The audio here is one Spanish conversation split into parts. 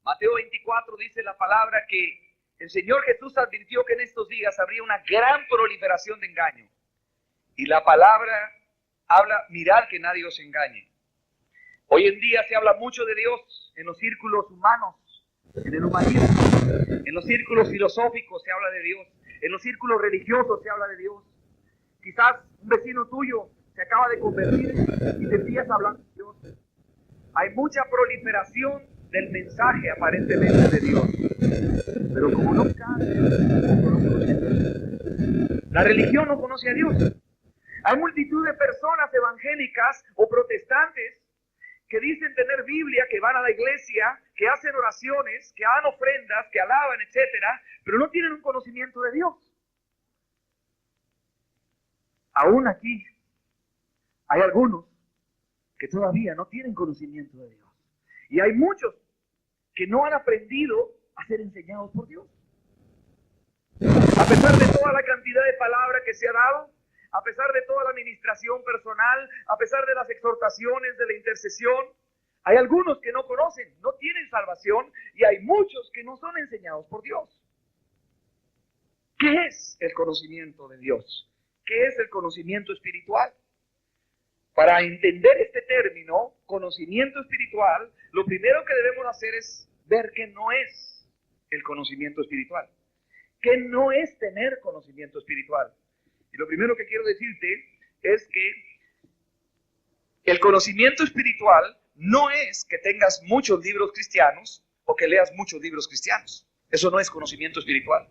Mateo 24 dice la palabra que el Señor Jesús advirtió que en estos días habría una gran proliferación de engaño. Y la palabra habla, mirad que nadie os engañe. Hoy en día se habla mucho de Dios en los círculos humanos, en el humanismo, en los círculos filosóficos se habla de Dios, en los círculos religiosos se habla de Dios. Quizás un vecino tuyo se acaba de convertir y te empiezas a hablar de Dios. Hay mucha proliferación del mensaje aparentemente de Dios, pero como no conoce a Dios. La religión no conoce a Dios. Hay multitud de personas evangélicas o protestantes que dicen tener Biblia, que van a la iglesia, que hacen oraciones, que dan ofrendas, que alaban, etcétera, pero no tienen un conocimiento de Dios. Aún aquí hay algunos que todavía no tienen conocimiento de Dios. Y hay muchos que no han aprendido a ser enseñados por Dios. A pesar de toda la cantidad de palabra que se ha dado, a pesar de toda la administración personal, a pesar de las exhortaciones, de la intercesión, hay algunos que no conocen, no tienen salvación, y hay muchos que no son enseñados por Dios. ¿Qué es el conocimiento de Dios? ¿Qué es el conocimiento espiritual? Para entender este término, conocimiento espiritual, lo primero que debemos hacer es ver qué no es el conocimiento espiritual. ¿Qué no es tener conocimiento espiritual? Y lo primero que quiero decirte es que el conocimiento espiritual no es que tengas muchos libros cristianos o que leas muchos libros cristianos. Eso no es conocimiento espiritual.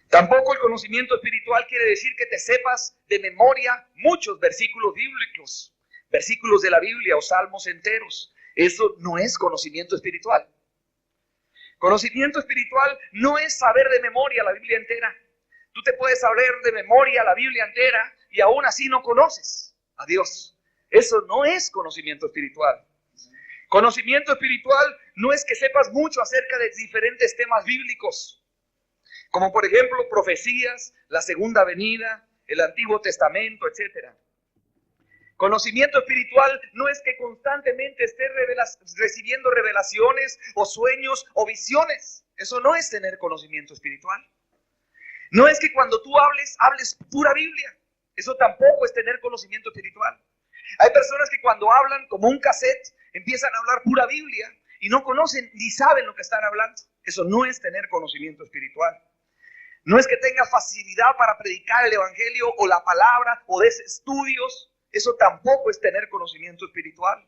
Tampoco el conocimiento espiritual quiere decir que te sepas de memoria muchos versículos bíblicos, versículos de la Biblia o salmos enteros. Eso no es conocimiento espiritual. Conocimiento espiritual no es saber de memoria la Biblia entera. Tú te puedes saber de memoria la Biblia entera y aún así no conoces a Dios. Eso no es conocimiento espiritual. Conocimiento espiritual no es que sepas mucho acerca de diferentes temas bíblicos, como por ejemplo profecías, la segunda venida, el Antiguo Testamento, etc. Conocimiento espiritual no es que constantemente estés recibiendo revelaciones o sueños o visiones. Eso no es tener conocimiento espiritual. No es que cuando tú hables pura Biblia. Eso tampoco es tener conocimiento espiritual. Hay personas que cuando hablan como un cassette empiezan a hablar pura Biblia y no conocen ni saben lo que están hablando. Eso no es tener conocimiento espiritual. No es que tengas facilidad para predicar el evangelio o la palabra o des estudios. Eso tampoco es tener conocimiento espiritual.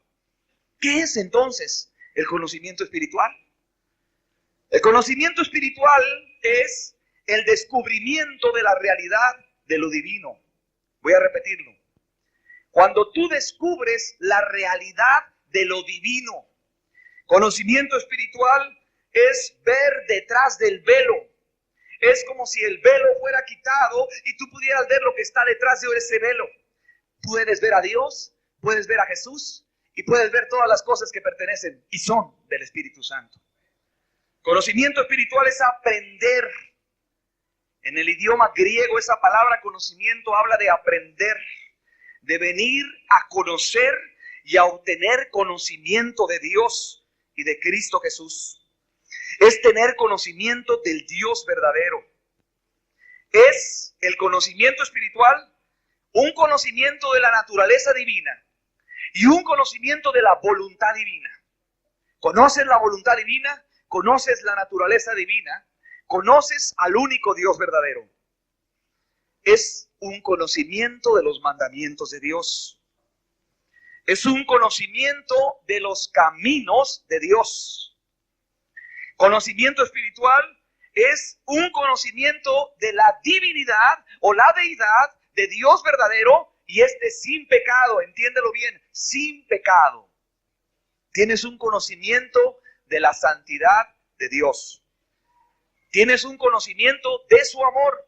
¿Qué es entonces el conocimiento espiritual? El conocimiento espiritual es el descubrimiento de la realidad de lo divino. Voy a repetirlo. Cuando tú descubres la realidad de lo divino, conocimiento espiritual es ver detrás del velo. Es como si el velo fuera quitado y tú pudieras ver lo que está detrás de ese velo. Puedes ver a Dios, puedes ver a Jesús y puedes ver todas las cosas que pertenecen y son del Espíritu Santo. Conocimiento espiritual es aprender. En el idioma griego esa palabra conocimiento habla de aprender, de venir a conocer y a obtener conocimiento de Dios y de Cristo Jesús. Es tener conocimiento del Dios verdadero. Es el conocimiento espiritual un conocimiento de la naturaleza divina y un conocimiento de la voluntad divina. ¿Conoces la voluntad divina? ¿Conoces la naturaleza divina? ¿Conoces al único Dios verdadero? Es un conocimiento de los mandamientos de Dios. Es un conocimiento de los caminos de Dios. Conocimiento espiritual es un conocimiento de la divinidad o la deidad de Dios verdadero, y sin pecado, entiéndelo bien, sin pecado. Tienes un conocimiento de la santidad de Dios. Tienes un conocimiento de su amor.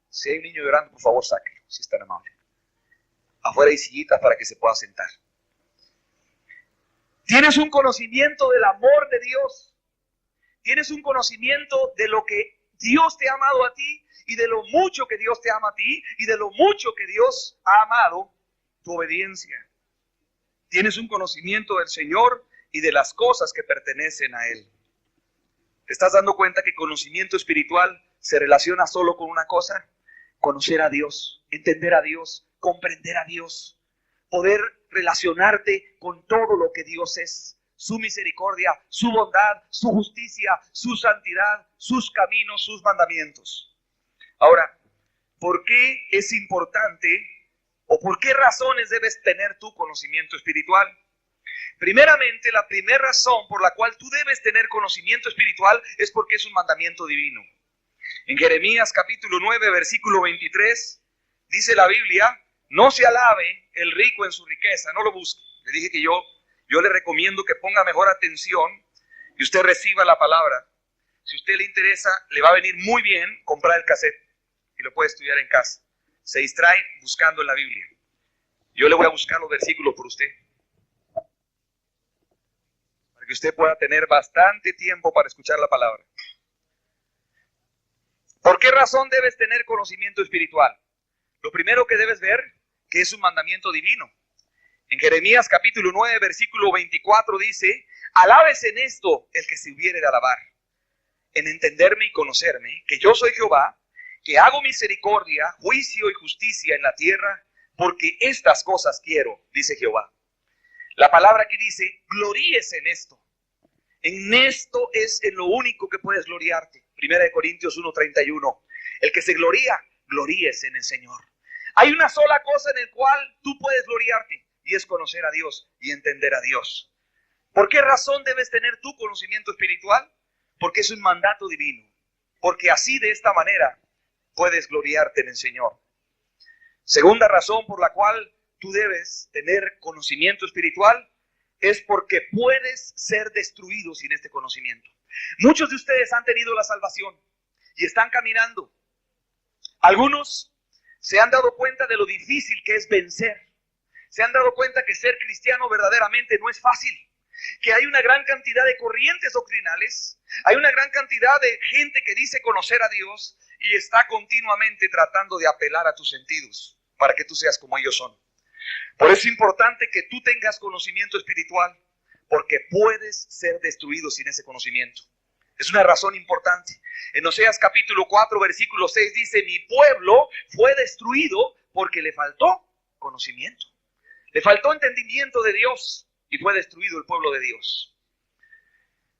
Si hay un niño llorando, por favor, sáquelo, si es tan amable. Afuera hay sillitas para que se pueda sentar. Tienes un conocimiento del amor de Dios. Tienes un conocimiento de lo que Dios te ha amado a ti y de lo mucho que Dios te ama a ti y de lo mucho que Dios ha amado tu obediencia. Tienes un conocimiento del Señor y de las cosas que pertenecen a Él. ¿Te estás dando cuenta que conocimiento espiritual se relaciona solo con una cosa? Conocer a Dios, entender a Dios, comprender a Dios, poder relacionarte con todo lo que Dios es, su misericordia, su bondad, su justicia, su santidad, sus caminos, sus mandamientos. Ahora, ¿por qué es importante o por qué razones debes tener tu conocimiento espiritual? Primeramente, la primera razón por la cual tú debes tener conocimiento espiritual es porque es un mandamiento divino. En Jeremías capítulo 9, versículo 23, dice la Biblia: no se alabe el rico en su riqueza, no lo busque. Le dije que yo le recomiendo que ponga mejor atención y usted reciba la palabra. Si a usted le interesa, le va a venir muy bien comprar el cassette y lo puede estudiar en casa. Se distrae buscando en la Biblia. Yo le voy a buscar los versículos por usted, para que usted pueda tener bastante tiempo para escuchar la palabra. ¿Por qué razón debes tener conocimiento espiritual? Lo primero que debes ver, que es un mandamiento divino. En Jeremías capítulo 9, versículo 24 dice: alabes en esto el que se hubiere de alabar, en entenderme y conocerme, que yo soy Jehová, que hago misericordia, juicio y justicia en la tierra, porque estas cosas quiero, dice Jehová. La palabra aquí dice: gloríes en esto. En esto es en lo único que puedes gloriarte. 1 Corintios 1:31. El que se gloría, gloríes en el Señor. Hay una sola cosa en la cual tú puedes gloriarte, y es conocer a Dios y entender a Dios. ¿Por qué razón debes tener tu conocimiento espiritual? Porque es un mandato divino. Porque así, de esta manera, puedes gloriarte en el Señor. Segunda razón por la cual tú debes tener conocimiento espiritual es porque puedes ser destruido sin este conocimiento. Muchos de ustedes han tenido la salvación y están caminando. Algunos se han dado cuenta de lo difícil que es vencer. Se han dado cuenta que ser cristiano verdaderamente no es fácil. Que hay una gran cantidad de corrientes doctrinales, hay una gran cantidad de gente que dice conocer a Dios y está continuamente tratando de apelar a tus sentidos para que tú seas como ellos son. Por eso es importante que tú tengas conocimiento espiritual, porque puedes ser destruido sin ese conocimiento. Es una razón importante. En Oseas capítulo 4, versículo 6 dice: mi pueblo fue destruido porque le faltó conocimiento. Le faltó entendimiento de Dios y fue destruido el pueblo de Dios.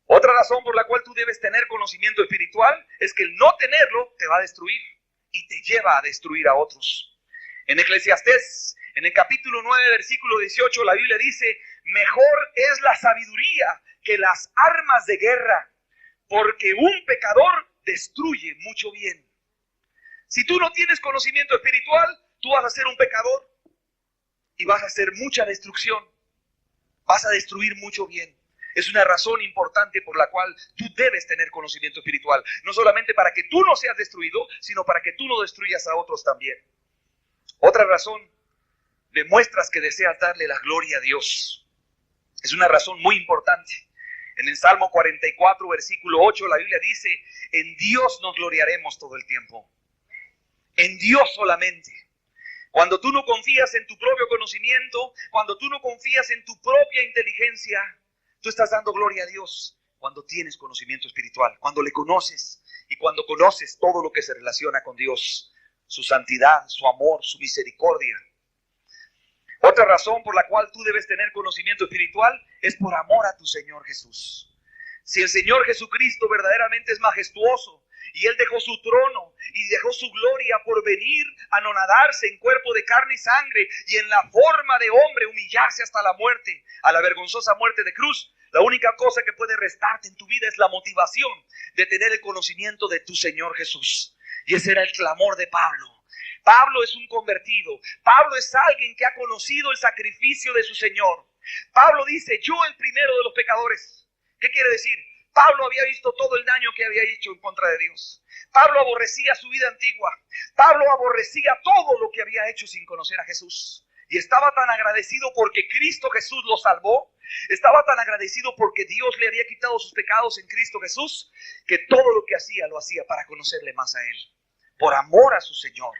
Otra razón por la cual tú debes tener conocimiento espiritual es que el no tenerlo te va a destruir y te lleva a destruir a otros. En Eclesiastés, en el capítulo 9, versículo 18, la Biblia dice: mejor es la sabiduría que las armas de guerra, porque un pecador destruye mucho bien. Si tú no tienes conocimiento espiritual, tú vas a ser un pecador y vas a hacer mucha destrucción. Vas a destruir mucho bien. Es una razón importante por la cual tú debes tener conocimiento espiritual. No solamente para que tú no seas destruido, sino para que tú no destruyas a otros también. Otra razón, demuestras que deseas darle la gloria a Dios. Es una razón muy importante. En el Salmo 44, versículo 8, la Biblia dice: en Dios nos gloriaremos todo el tiempo. En Dios solamente. Cuando tú no confías en tu propio conocimiento, cuando tú no confías en tu propia inteligencia, tú estás dando gloria a Dios cuando tienes conocimiento espiritual, cuando le conoces y cuando conoces todo lo que se relaciona con Dios, su santidad, su amor, su misericordia. Otra razón por la cual tú debes tener conocimiento espiritual es por amor a tu Señor Jesús. Si el Señor Jesucristo verdaderamente es majestuoso y Él dejó su trono y dejó su gloria por venir a anonadarse en cuerpo de carne y sangre y en la forma de hombre humillarse hasta la muerte, a la vergonzosa muerte de cruz, la única cosa que puede restarte en tu vida es la motivación de tener el conocimiento de tu Señor Jesús. Y ese era el clamor de Pablo. Pablo es un convertido. Pablo es alguien que ha conocido el sacrificio de su Señor. Pablo dice: yo el primero de los pecadores. ¿Qué quiere decir? Pablo había visto todo el daño que había hecho en contra de Dios. Pablo aborrecía su vida antigua. Pablo aborrecía todo lo que había hecho sin conocer a Jesús. Y estaba tan agradecido porque Cristo Jesús lo salvó. Estaba tan agradecido porque Dios le había quitado sus pecados en Cristo Jesús, que todo lo que hacía lo hacía para conocerle más a Él. Por amor a su Señor.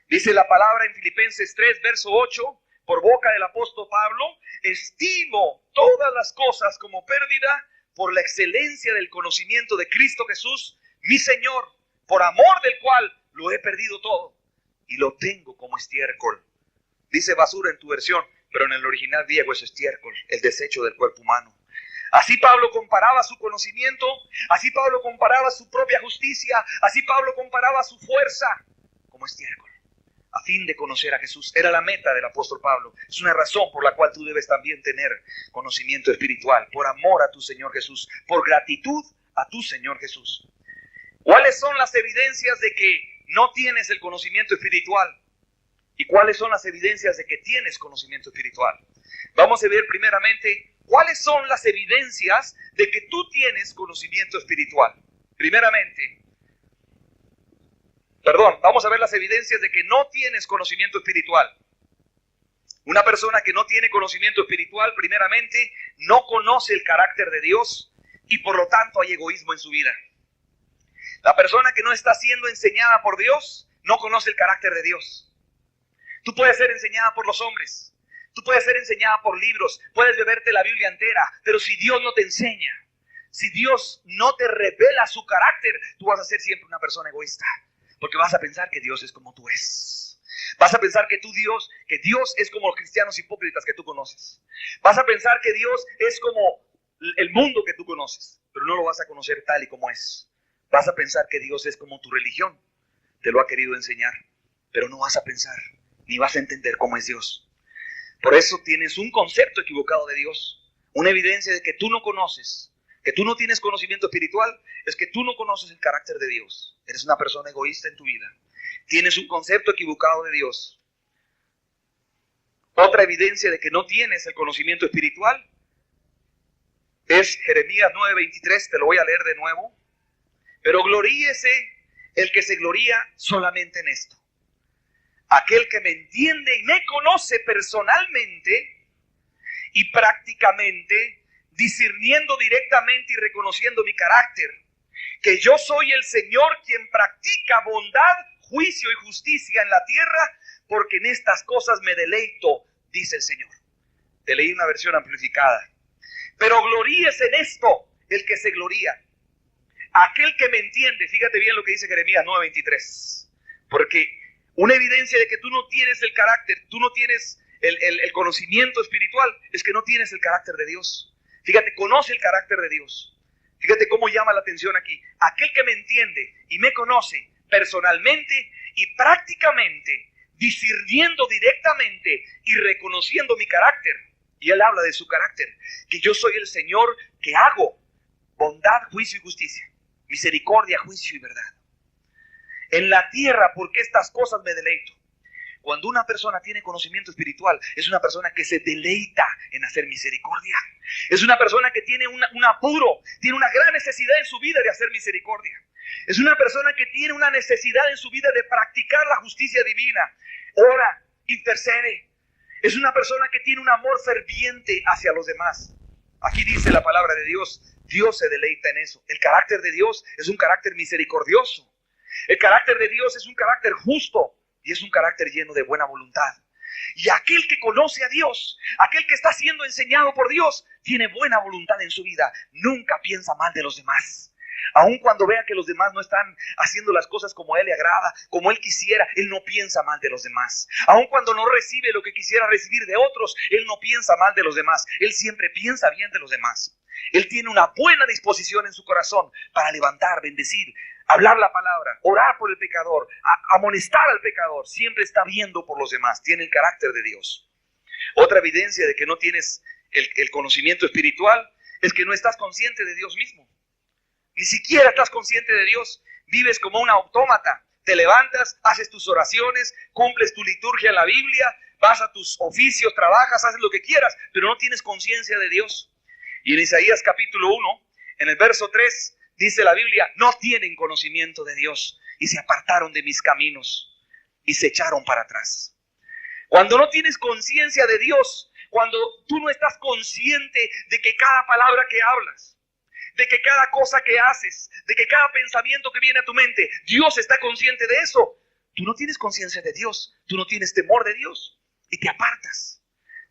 Dice la palabra en Filipenses 3, verso 8: por boca del apóstol Pablo, estimo todas las cosas como pérdida por la excelencia del conocimiento de Cristo Jesús, mi Señor, por amor del cual lo he perdido todo y lo tengo como estiércol. Dice basura en tu versión, pero en el original griego es estiércol, el desecho del cuerpo humano. Así Pablo comparaba su conocimiento, así Pablo comparaba su propia justicia, así Pablo comparaba su fuerza como estiércol, a fin de conocer a Jesús. Era la meta del apóstol Pablo. Es una razón por la cual tú debes también tener conocimiento espiritual, por amor a tu Señor Jesús, por gratitud a tu Señor Jesús. ¿Cuáles son las evidencias de que no tienes el conocimiento espiritual? ¿Y cuáles son las evidencias de que tienes conocimiento espiritual? Vamos a ver primeramente cuáles son las evidencias de que tú tienes conocimiento espiritual. Vamos a ver las evidencias de que no tienes conocimiento espiritual. Una persona que no tiene conocimiento espiritual, primeramente, no conoce el carácter de Dios y por lo tanto hay egoísmo en su vida. La persona que no está siendo enseñada por Dios no conoce el carácter de Dios. Tú puedes ser enseñada por los hombres, tú puedes ser enseñada por libros, puedes beberte la Biblia entera, pero si Dios no te enseña, si Dios no te revela su carácter, tú vas a ser siempre una persona egoísta, porque vas a pensar que Dios es como tú es. Vas a pensar que Dios es como los cristianos hipócritas que tú conoces. Vas a pensar que Dios es como el mundo que tú conoces, pero no lo vas a conocer tal y como es. Vas a pensar que Dios es como tu religión, te lo ha querido enseñar, pero no vas a pensar ni vas a entender cómo es Dios. Por eso tienes un concepto equivocado de Dios, una evidencia de que tú no conoces, que tú no tienes conocimiento espiritual, es que tú no conoces el carácter de Dios. Eres una persona egoísta en tu vida. Tienes un concepto equivocado de Dios. Otra evidencia de que no tienes el conocimiento espiritual es Jeremías 9:23, te lo voy a leer de nuevo. Pero gloríese el que se gloría solamente en esto. Aquel que me entiende y me conoce personalmente y prácticamente, discerniendo directamente y reconociendo mi carácter, que yo soy el Señor quien practica bondad, juicio y justicia en la tierra, porque en estas cosas me deleito, dice el Señor. Te leí una versión amplificada. Pero gloríese en esto el que se gloría. Aquel que me entiende, fíjate bien lo que dice Jeremías 9:23, porque una evidencia de que tú no tienes el carácter, tú no tienes el conocimiento espiritual, es que no tienes el carácter de Dios. Fíjate, conoce el carácter de Dios. Fíjate cómo llama la atención aquí. Aquel que me entiende y me conoce personalmente y prácticamente, discerniendo directamente y reconociendo mi carácter. Y él habla de su carácter, que yo soy el Señor que hago bondad, juicio y justicia, misericordia, juicio y verdad. En la tierra, porque estas cosas me deleito. Cuando una persona tiene conocimiento espiritual, es una persona que se deleita en hacer misericordia. Es una persona que tiene un apuro, tiene una gran necesidad en su vida de hacer misericordia. Es una persona que tiene una necesidad en su vida de practicar la justicia divina. Ora, intercede. Es una persona que tiene un amor ferviente hacia los demás. Aquí dice la palabra de Dios, Dios se deleita en eso. El carácter de Dios es un carácter misericordioso. El carácter de Dios es un carácter justo y es un carácter lleno de buena voluntad. Y aquel que conoce a Dios, aquel que está siendo enseñado por Dios, tiene buena voluntad en su vida. Nunca piensa mal de los demás. Aun cuando vea que los demás no están haciendo las cosas como a él le agrada, como él quisiera, él no piensa mal de los demás. Aun cuando no recibe lo que quisiera recibir de otros, él no piensa mal de los demás. Él siempre piensa bien de los demás. Él tiene una buena disposición en su corazón para levantar, bendecir, hablar la palabra, orar por el pecador, amonestar al pecador. Siempre está viendo por los demás, tiene el carácter de Dios. Otra evidencia de que no tienes el conocimiento espiritual es que no estás consciente de Dios mismo. Ni siquiera estás consciente de Dios. Vives como un autómata. Te levantas, haces tus oraciones, cumples tu liturgia en la Biblia, vas a tus oficios, trabajas, haces lo que quieras, pero no tienes conciencia de Dios. Y en Isaías capítulo 1, en el verso 3, dice la Biblia, no tienen conocimiento de Dios y se apartaron de mis caminos y se echaron para atrás. Cuando no tienes conciencia de Dios, cuando tú no estás consciente de que cada palabra que hablas, de que cada cosa que haces, de que cada pensamiento que viene a tu mente, Dios está consciente de eso. Tú no tienes conciencia de Dios, tú no tienes temor de Dios y te apartas.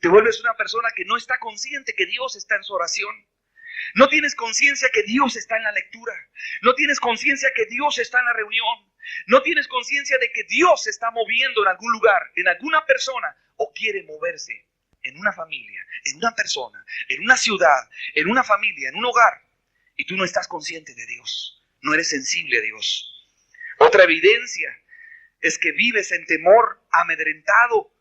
Te vuelves una persona que no está consciente que Dios está en su oración. No tienes conciencia que Dios está en la lectura. No tienes conciencia que Dios está en la reunión. No tienes conciencia de que Dios se está moviendo en algún lugar, en alguna persona, o quiere moverse en una familia, en una persona, en una ciudad, en una familia, en un hogar. Y tú no estás consciente de Dios. No eres sensible a Dios. Otra evidencia es que vives en temor, amedrentado.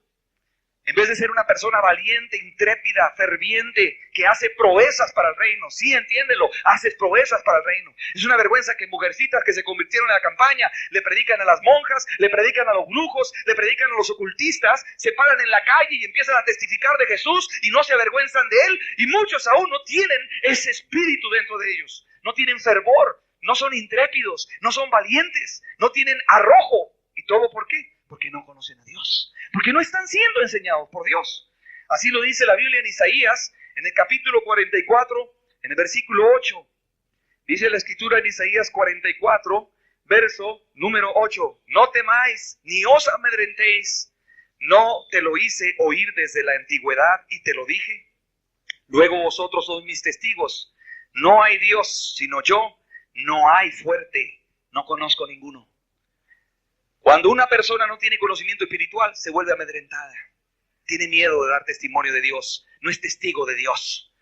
En vez de ser una persona valiente, intrépida, ferviente, que hace proezas para el reino. Sí, entiéndelo, haces proezas para el reino. Es una vergüenza que mujercitas que se convirtieron en la campaña le predican a las monjas, le predican a los brujos, le predican a los ocultistas, se paran en la calle y empiezan a testificar de Jesús y no se avergüenzan de Él. Y muchos aún no tienen ese espíritu dentro de ellos. No tienen fervor, no son intrépidos, no son valientes, no tienen arrojo. ¿Y todo por qué? Porque no conocen a Dios. Porque no están siendo enseñados por Dios. Así lo dice la Biblia en Isaías, en el capítulo 44, en el versículo 8. Dice la escritura en Isaías 44, verso número 8. No temáis, ni os amedrentéis. No te lo hice oír desde la antigüedad y te lo dije. Luego vosotros sois mis testigos. No hay Dios sino yo. No hay fuerte. No conozco ninguno. Cuando una persona no tiene conocimiento espiritual, se vuelve amedrentada. Tiene miedo de dar testimonio de Dios. No es testigo de Dios.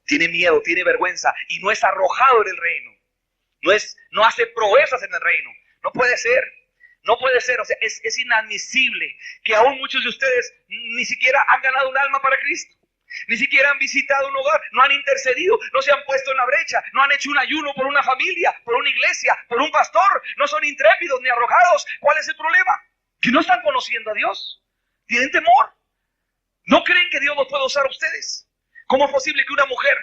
Tiene miedo, tiene vergüenza y no es arrojado en el reino. No hace proezas en el reino. No puede ser. No puede ser. O sea, es inadmisible que aún muchos de ustedes ni siquiera han ganado un alma para Cristo. Ni siquiera han visitado un hogar, no han intercedido, no se han puesto en la brecha, no han hecho un ayuno por una familia, por una iglesia, por un pastor, no son intrépidos ni arrojados. ¿Cuál es el problema? Que no están conociendo a Dios, tienen temor, no creen que Dios los puede usar a ustedes. ¿Cómo es posible que una mujer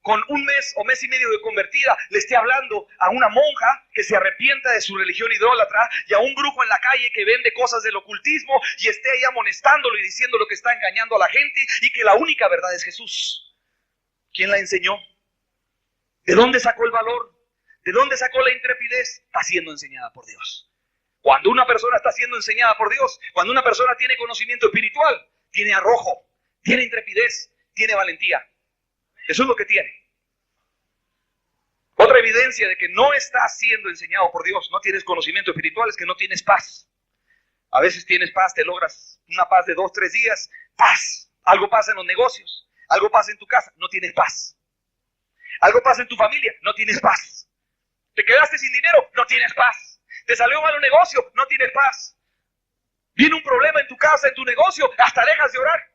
con un mes o mes y medio de convertida le esté hablando a una monja que se arrepienta de su religión idólatra y a un brujo en la calle que vende cosas del ocultismo y esté ahí amonestándolo y diciendo lo que está engañando a la gente y que la única verdad es Jesús? ¿Quién la enseñó? ¿De dónde sacó el valor? ¿De dónde sacó la intrepidez? Está siendo enseñada por Dios. Cuando una persona está siendo enseñada por Dios, cuando una persona tiene conocimiento espiritual, tiene arrojo, tiene intrepidez, tiene valentía. Eso es lo que tiene. Otra evidencia de que no estás siendo enseñado por Dios, no tienes conocimiento espiritual, es que no tienes paz. A veces tienes paz, te logras una paz de 2, 3 días, paz. Algo pasa en los negocios, algo pasa en tu casa, no tienes paz. Algo pasa en tu familia, no tienes paz. Te quedaste sin dinero, no tienes paz. Te salió mal un negocio, no tienes paz. Viene un problema en tu casa, en tu negocio, hasta dejas de orar,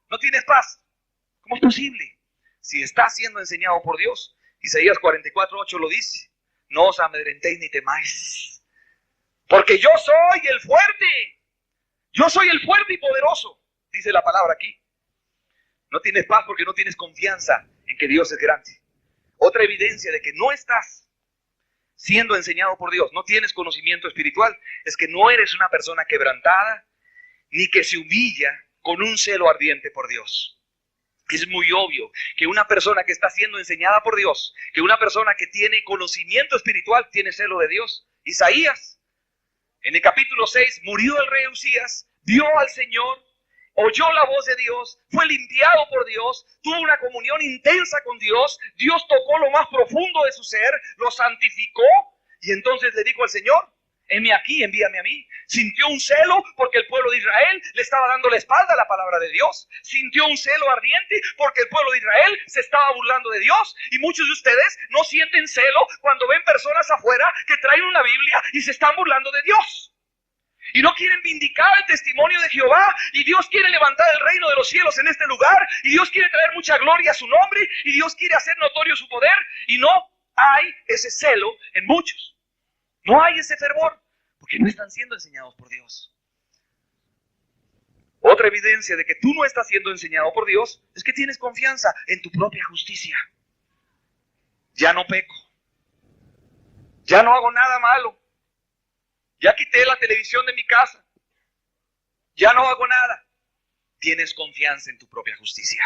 no tienes paz. ¿Cómo es posible? Si estás siendo enseñado por Dios, Isaías 44:8 lo dice, no os amedrentéis ni temáis, porque yo soy el fuerte, yo soy el fuerte y poderoso, dice la palabra aquí. No tienes paz porque no tienes confianza en que Dios es grande. Otra evidencia de que no estás siendo enseñado por Dios, no tienes conocimiento espiritual, es que no eres una persona quebrantada, ni que se humilla con un celo ardiente por Dios. Es muy obvio que una persona que está siendo enseñada por Dios, que una persona que tiene conocimiento espiritual, tiene celo de Dios. Isaías, en el capítulo 6, murió el rey Usías, vio al Señor, oyó la voz de Dios, fue limpiado por Dios, tuvo una comunión intensa con Dios, Dios tocó lo más profundo de su ser, lo santificó, y entonces le dijo al Señor, heme aquí, envíame a mí. Sintió un celo porque el pueblo de Israel le estaba dando la espalda a la palabra de Dios. Sintió un celo ardiente porque el pueblo de Israel se estaba burlando de Dios. Y muchos de ustedes no sienten celo cuando ven personas afuera que traen una Biblia y se están burlando de Dios. Y no quieren vindicar el testimonio de Jehová. Y Dios quiere levantar el reino de los cielos en este lugar. Y Dios quiere traer mucha gloria a su nombre. Y Dios quiere hacer notorio su poder. Y no hay ese celo en muchos. No hay ese fervor. Porque no están siendo enseñados por Dios. Otra evidencia de que tú no estás siendo enseñado por Dios es que tienes confianza en tu propia justicia. Ya no peco. Ya no hago nada malo. Ya quité la televisión de mi casa. Ya no hago nada. Tienes confianza en tu propia justicia.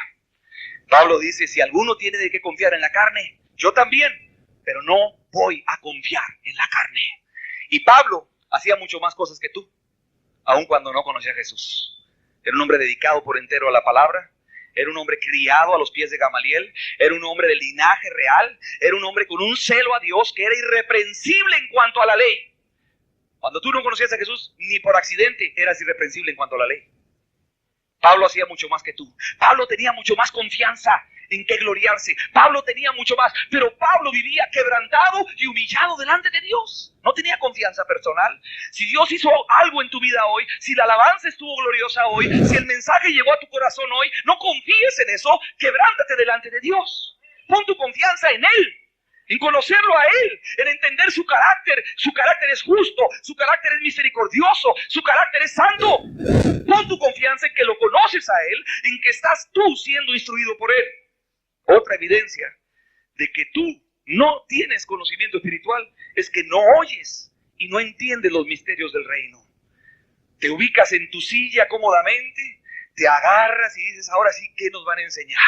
Pablo dice, si alguno tiene de qué confiar en la carne, yo también, pero no voy a confiar en la carne. Y Pablo hacía mucho más cosas que tú, aun cuando no conocía a Jesús. Era un hombre dedicado por entero a la palabra. Era un hombre criado a los pies de Gamaliel. Era un hombre de linaje real. Era un hombre con un celo a Dios que era irreprensible en cuanto a la ley. Cuando tú no conocías a Jesús, ni por accidente eras irreprensible en cuanto a la ley. Pablo hacía mucho más que tú. Pablo tenía mucho más confianza en qué gloriarse. Pablo tenía mucho más, pero Pablo vivía quebrantado y humillado delante de Dios. No tenía confianza personal. Si Dios hizo algo en tu vida hoy, si la alabanza estuvo gloriosa hoy, si el mensaje llegó a tu corazón hoy, no confíes en eso, quebrántate delante de Dios. Pon tu confianza en Él, en conocerlo a Él, en entender su carácter. Su carácter es justo, su carácter es misericordioso, su carácter es santo. Pon tu confianza en que lo conoces a Él, en que estás tú siendo instruido por Él. Otra evidencia de que tú no tienes conocimiento espiritual es que no oyes y no entiendes los misterios del reino. Te ubicas en tu silla cómodamente, te agarras y dices, ahora sí, ¿qué nos van a enseñar?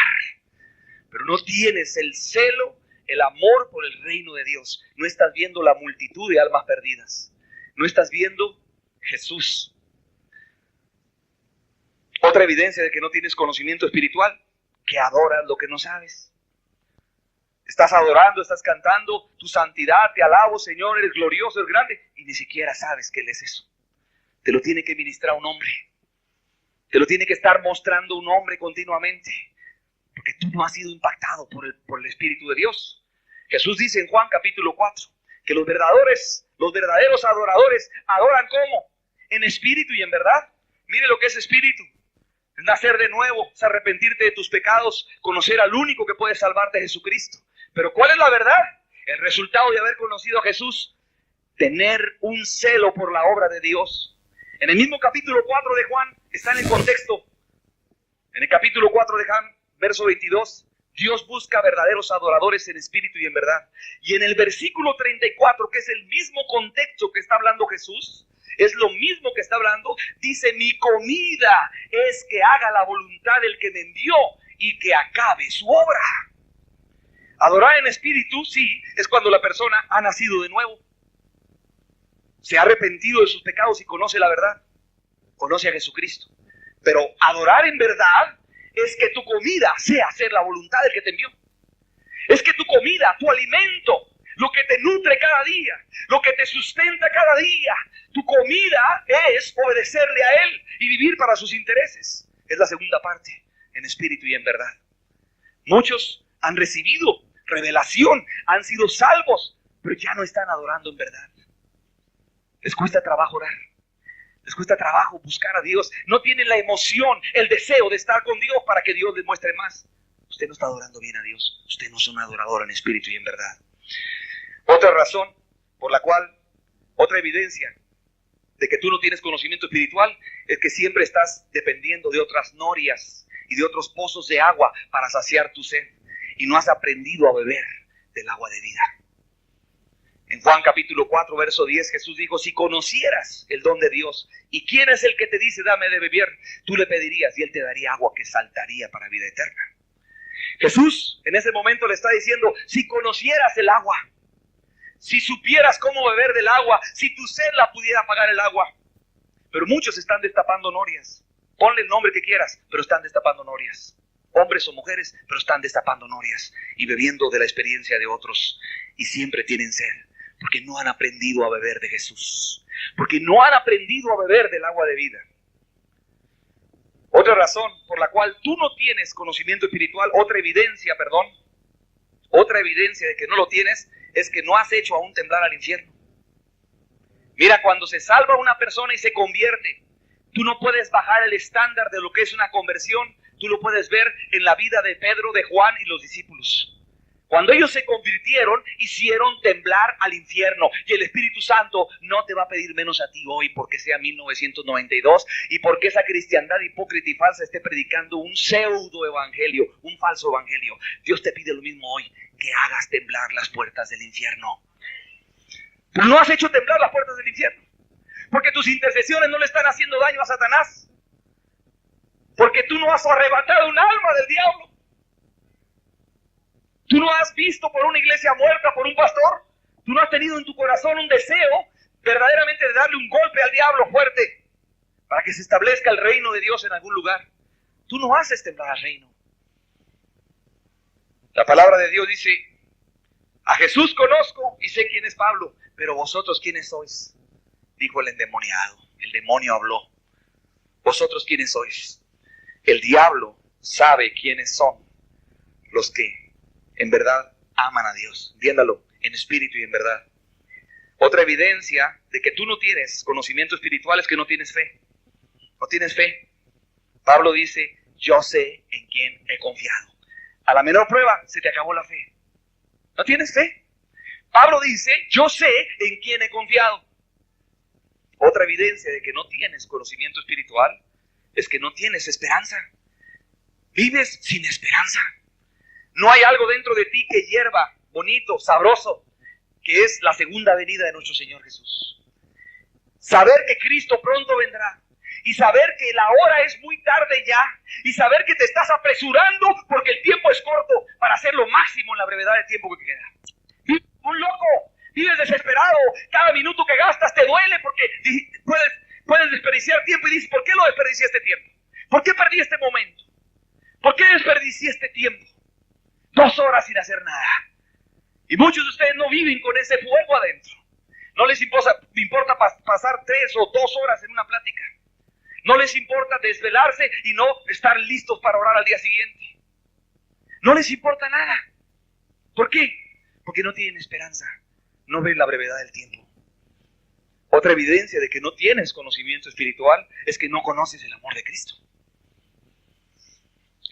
Pero no tienes el celo, el amor por el reino de Dios. No estás viendo la multitud de almas perdidas. No estás viendo Jesús. Otra evidencia de que no tienes conocimiento espiritual, que adoras lo que no sabes. Estás adorando, estás cantando tu santidad, te alabo, Señor, eres glorioso, eres grande, y ni siquiera sabes qué es eso. Te lo tiene que ministrar un hombre. Te lo tiene que estar mostrando un hombre continuamente, porque tú no has sido impactado por el Espíritu de Dios. Jesús dice en Juan capítulo 4, que los verdaderos adoradores adoran ¿cómo? En espíritu y en verdad. Mire lo que es espíritu. Es nacer de nuevo, es arrepentirte de tus pecados, conocer al único que puede salvarte, Jesucristo. Pero ¿cuál es la verdad? El resultado de haber conocido a Jesús, tener un celo por la obra de Dios. En el mismo capítulo 4 de Juan, está en el contexto. En el capítulo 4 de Juan, verso 22, Dios busca verdaderos adoradores en espíritu y en verdad. Y en el versículo 34, que es el mismo contexto que está hablando Jesús, es lo mismo que está hablando, dice, mi comida es que haga la voluntad del que me envió y que acabe su obra. Adorar en espíritu, sí, es cuando la persona ha nacido de nuevo. Se ha arrepentido de sus pecados y conoce la verdad. Conoce a Jesucristo. Pero adorar en verdad es que tu comida sea hacer la voluntad del que te envió. Es que tu comida, tu alimento, lo que te nutre cada día, lo que te sustenta cada día, tu comida es obedecerle a Él y vivir para sus intereses. Es la segunda parte, en espíritu y en verdad. Muchos han recibido revelación, han sido salvos, pero ya no están adorando en verdad. Les cuesta trabajo orar. Les cuesta trabajo buscar a Dios. No tienen la emoción, el deseo de estar con Dios para que Dios les muestre más. Usted no está adorando bien a Dios. Usted no es un adorador en espíritu y en verdad. Otra razón por la cual, otra evidencia de que tú no tienes conocimiento espiritual es que siempre estás dependiendo de otras norias y de otros pozos de agua para saciar tu sed y no has aprendido a beber del agua de vida. En Juan capítulo 4, verso 10, Jesús dijo, si conocieras el don de Dios y quién es el que te dice dame de beber, tú le pedirías y él te daría agua que saltaría para vida eterna. Jesús en ese momento le está diciendo, si conocieras el agua, si supieras cómo beber del agua, si tu sed la pudiera apagar el agua. Pero muchos están destapando norias. Ponle el nombre que quieras, pero están destapando norias. Hombres o mujeres, pero están destapando norias y bebiendo de la experiencia de otros. Y siempre tienen sed, porque no han aprendido a beber de Jesús. Porque no han aprendido a beber del agua de vida. Otra razón por la cual tú no tienes conocimiento espiritual, otra evidencia de que no lo tienes, es que no has hecho aún temblar al infierno. Mira, cuando se salva una persona y se convierte, tú no puedes bajar el estándar de lo que es una conversión. Tú lo puedes ver en la vida de Pedro, de Juan y los discípulos. Cuando ellos se convirtieron, hicieron temblar al infierno. Y el Espíritu Santo no te va a pedir menos a ti hoy porque sea 1992 y porque esa cristiandad hipócrita y falsa esté predicando un pseudo evangelio, un falso evangelio. Dios te pide lo mismo hoy, que hagas temblar las puertas del infierno. Pero no has hecho temblar las puertas del infierno, porque tus intercesiones no le están haciendo daño a Satanás, porque tú no has arrebatado un alma del diablo. Tú no has visto por una iglesia muerta, por un pastor. Tú no has tenido en tu corazón un deseo verdaderamente de darle un golpe al diablo fuerte para que se establezca el reino de Dios en algún lugar. Tú no haces temblar al reino. La palabra de Dios dice, a Jesús conozco y sé quién es Pablo, pero vosotros quiénes sois, dijo el endemoniado. El demonio habló. ¿Vosotros quiénes sois? El diablo sabe quiénes son los que en verdad aman a Dios. Entiéndalo, en espíritu y en verdad. Otra evidencia de que tú no tienes conocimiento espiritual es que no tienes fe. No tienes fe. Pablo dice, yo sé en quién he confiado. A la menor prueba se te acabó la fe. ¿No tienes fe? Pablo dice, yo sé en quién he confiado. Otra evidencia de que no tienes conocimiento espiritual es que no tienes esperanza. Vives sin esperanza. No hay algo dentro de ti que hierva, bonito, sabroso, que es la segunda venida de nuestro Señor Jesús. Saber que Cristo pronto vendrá, y saber que la hora es muy tarde ya, y saber que te estás apresurando porque el tiempo es corto para hacer lo máximo en la brevedad de tiempo que queda. Vives un loco, vives desesperado, cada minuto que gastas te duele porque puedes desperdiciar tiempo y dices, ¿por qué lo desperdicié este tiempo? ¿Por qué perdí este momento? ¿Por qué desperdicié este tiempo? 2 horas sin hacer nada. Y muchos de ustedes no viven con ese fuego adentro. No les importa pasar 3 o 2 horas en una plática. No les importa desvelarse y no estar listos para orar al día siguiente. No les importa nada. ¿Por qué? Porque no tienen esperanza. No ven la brevedad del tiempo. Otra evidencia de que no tienes conocimiento espiritual es que no conoces el amor de Cristo.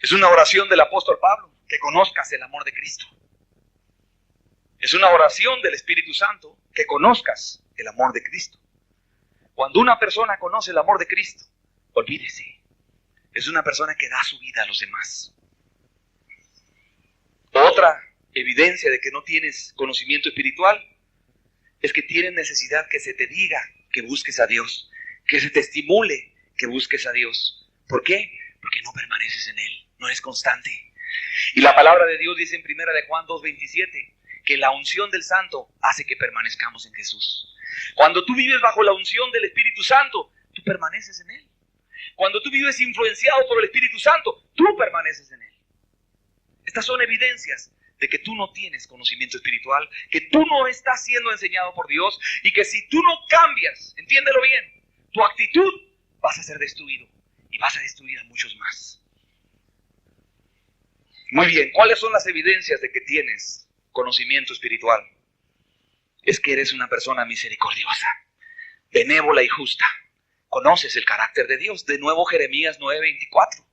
Es una oración del apóstol Pablo, que conozcas el amor de Cristo. Es una oración del Espíritu Santo, que conozcas el amor de Cristo. Cuando una persona conoce el amor de Cristo, olvídese, es una persona que da su vida a los demás. Otra evidencia de que no tienes conocimiento espiritual es que tienes necesidad que se te diga que busques a Dios, que se te estimule que busques a Dios. ¿Por qué? Porque no permaneces en Él, no eres constante. Y la palabra de Dios dice en 1 de Juan 2:27 que la unción del Santo hace que permanezcamos en Jesús. Cuando tú vives bajo la unción del Espíritu Santo, tú permaneces en Él. Cuando tú vives influenciado por el Espíritu Santo, tú permaneces en Él. Estas son evidencias de que tú no tienes conocimiento espiritual, que tú no estás siendo enseñado por Dios y que si tú no cambias, entiéndelo bien, tu actitud, vas a ser destruido y vas a destruir a muchos más. Muy bien, ¿cuáles son las evidencias de que tienes conocimiento espiritual? Es que eres una persona misericordiosa, benévola y justa. Conoces el carácter de Dios. De nuevo Jeremías 9:24.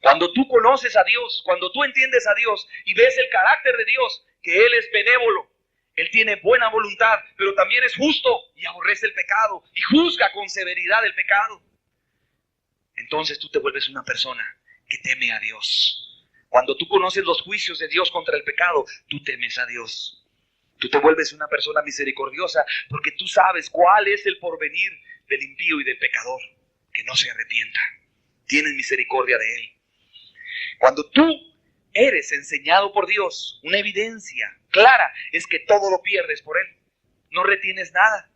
Cuando tú conoces a Dios, cuando tú entiendes a Dios y ves el carácter de Dios, que Él es benévolo, Él tiene buena voluntad, pero también es justo y aborrece el pecado y juzga con severidad el pecado. Entonces tú te vuelves una persona que teme a Dios. Cuando tú conoces los juicios de Dios contra el pecado, tú temes a Dios. Tú te vuelves una persona misericordiosa porque tú sabes cuál es el porvenir del impío y del pecador, que no se arrepienta. Tienes misericordia de él. Cuando tú eres enseñado por Dios, una evidencia clara es que todo lo pierdes por él. No retienes nada.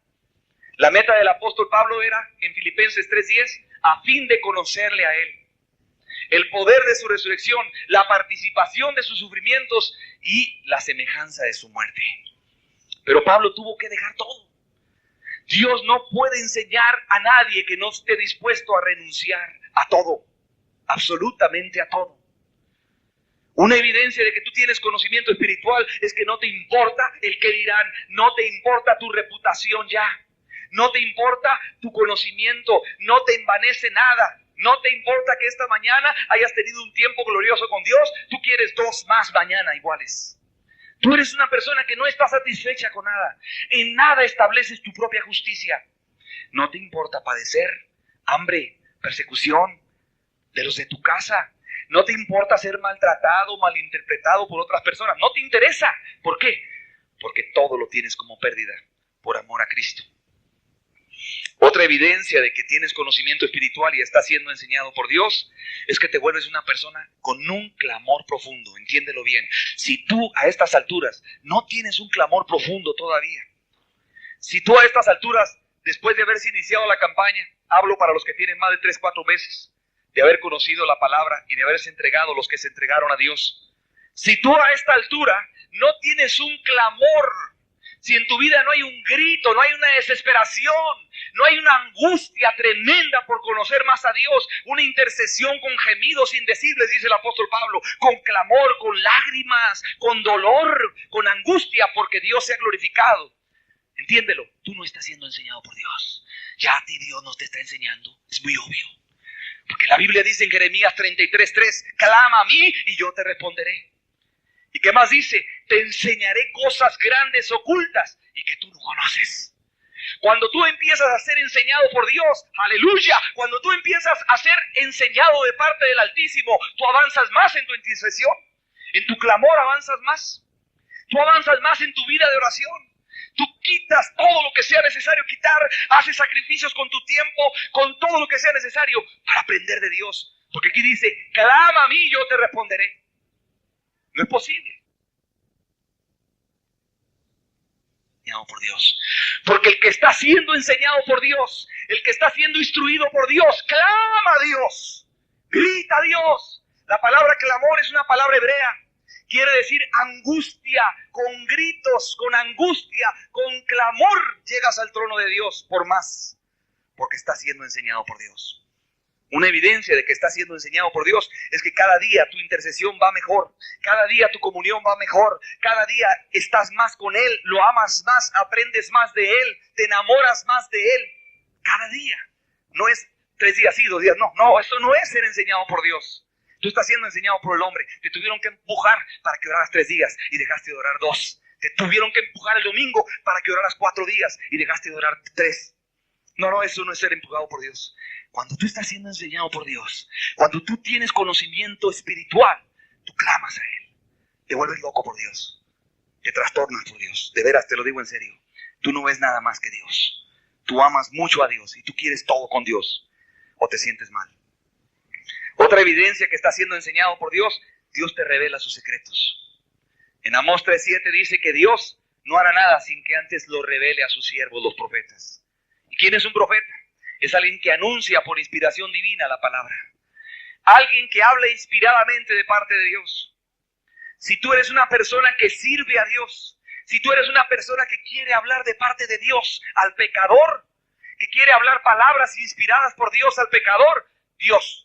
La meta del apóstol Pablo era, en Filipenses 3:10, a fin de conocerle a él. El poder de su resurrección, la participación de sus sufrimientos y la semejanza de su muerte. Pero Pablo tuvo que dejar todo. Dios no puede enseñar a nadie que no esté dispuesto a renunciar a todo, absolutamente a todo. Una evidencia de que tú tienes conocimiento espiritual es que no te importa el qué dirán, no te importa tu reputación ya, no te importa tu conocimiento, no te envanece nada. No te importa que esta mañana hayas tenido un tiempo glorioso con Dios, tú quieres 2 más mañana iguales. Tú eres una persona que no está satisfecha con nada. En nada estableces tu propia justicia. No te importa padecer hambre, persecución de los de tu casa. No te importa ser maltratado, malinterpretado por otras personas. No te interesa. ¿Por qué? Porque todo lo tienes como pérdida por amor a Cristo. Otra evidencia de que tienes conocimiento espiritual y estás siendo enseñado por Dios es que te vuelves una persona con un clamor profundo. Entiéndelo bien. Si tú a estas alturas no tienes un clamor profundo todavía, si tú a estas alturas, después de haberse iniciado la campaña, Hablo para los que tienen más de 3, 4 meses de haber conocido la palabra y de haberse entregado, los que se entregaron a Dios. Si tú a esta altura no tienes un clamor, si en tu vida no hay un grito, no hay una desesperación, no hay una angustia tremenda por conocer más a Dios, una intercesión con gemidos indecibles, dice el apóstol Pablo, con clamor, con lágrimas, con dolor, con angustia, porque Dios se ha glorificado. Entiéndelo, tú no estás siendo enseñado por Dios. Ya a ti Dios no te está enseñando, es muy obvio. Porque la Biblia dice en Jeremías 33:3, clama a mí y yo te responderé. ¿Y qué más dice? Te enseñaré cosas grandes ocultas y que tú no conoces. Cuando tú empiezas a ser enseñado por Dios, aleluya, cuando tú empiezas a ser enseñado de parte del Altísimo, tú avanzas más en tu intercesión, en tu clamor avanzas más, tú avanzas más en tu vida de oración. Tú quitas todo lo que sea necesario quitar, haces sacrificios con tu tiempo, con todo lo que sea necesario para aprender de Dios. Porque aquí dice, clama a mí y yo te responderé. No es posible. Enseñado por Dios. Porque el que está siendo enseñado por Dios, el que está siendo instruido por Dios, clama a Dios, grita a Dios. La palabra clamor es una palabra hebrea. Quiere decir angustia, con gritos, con angustia, con clamor llegas al trono de Dios por más, porque estás siendo enseñado por Dios. Una evidencia de que estás siendo enseñado por Dios es que cada día tu intercesión va mejor, cada día tu comunión va mejor, cada día estás más con Él, lo amas más, aprendes más de Él, te enamoras más de Él, cada día. No es 3 días sí, 2 días no, esto no es ser enseñado por Dios. Tú estás siendo enseñado por el hombre. Te tuvieron que empujar para que oraras 3 días y dejaste de orar 2. Te tuvieron que empujar el domingo para que oraras 4 días y dejaste de orar 3. No, eso no es ser empujado por Dios. Cuando tú estás siendo enseñado por Dios, cuando tú tienes conocimiento espiritual, tú clamas a Él. Te vuelves loco por Dios. Te trastornas por Dios. De veras, te lo digo en serio. Tú no ves nada más que Dios. Tú amas mucho a Dios y tú quieres todo con Dios. O te sientes mal. Otra evidencia que está siendo enseñado por Dios, Dios te revela sus secretos. En Amós 3:7 dice que Dios no hará nada sin que antes lo revele a sus siervos, los profetas. ¿Y quién es un profeta? Es alguien que anuncia por inspiración divina la palabra. Alguien que habla inspiradamente de parte de Dios. Si tú eres una persona que sirve a Dios, si tú eres una persona que quiere hablar de parte de Dios al pecador, que quiere hablar palabras inspiradas por Dios al pecador, Dios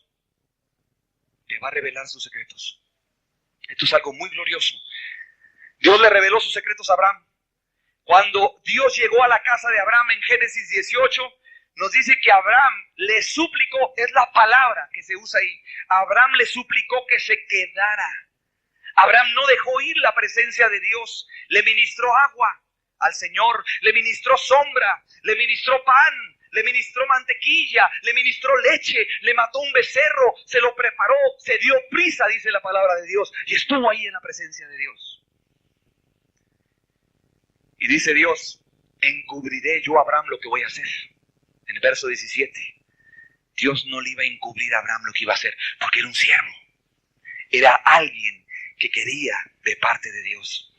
te va a revelar sus secretos. Esto es algo muy glorioso. Dios le reveló sus secretos a Abraham. Cuando Dios llegó a la casa de Abraham en Génesis 18, nos dice que Abraham le suplicó, es la palabra que se usa ahí, Abraham le suplicó que se quedara. Abraham no dejó ir la presencia de Dios, le ministró agua al Señor, le ministró sombra, le ministró pan, le ministró mantequilla, le ministró leche, le mató un becerro, se lo preparó, se dio prisa, dice la palabra de Dios, y estuvo ahí en la presencia de Dios. Y dice Dios, encubriré yo a Abraham lo que voy a hacer. En el verso 17, Dios no le iba a encubrir a Abraham lo que iba a hacer, porque era un siervo. Era alguien que quería de parte de Dios.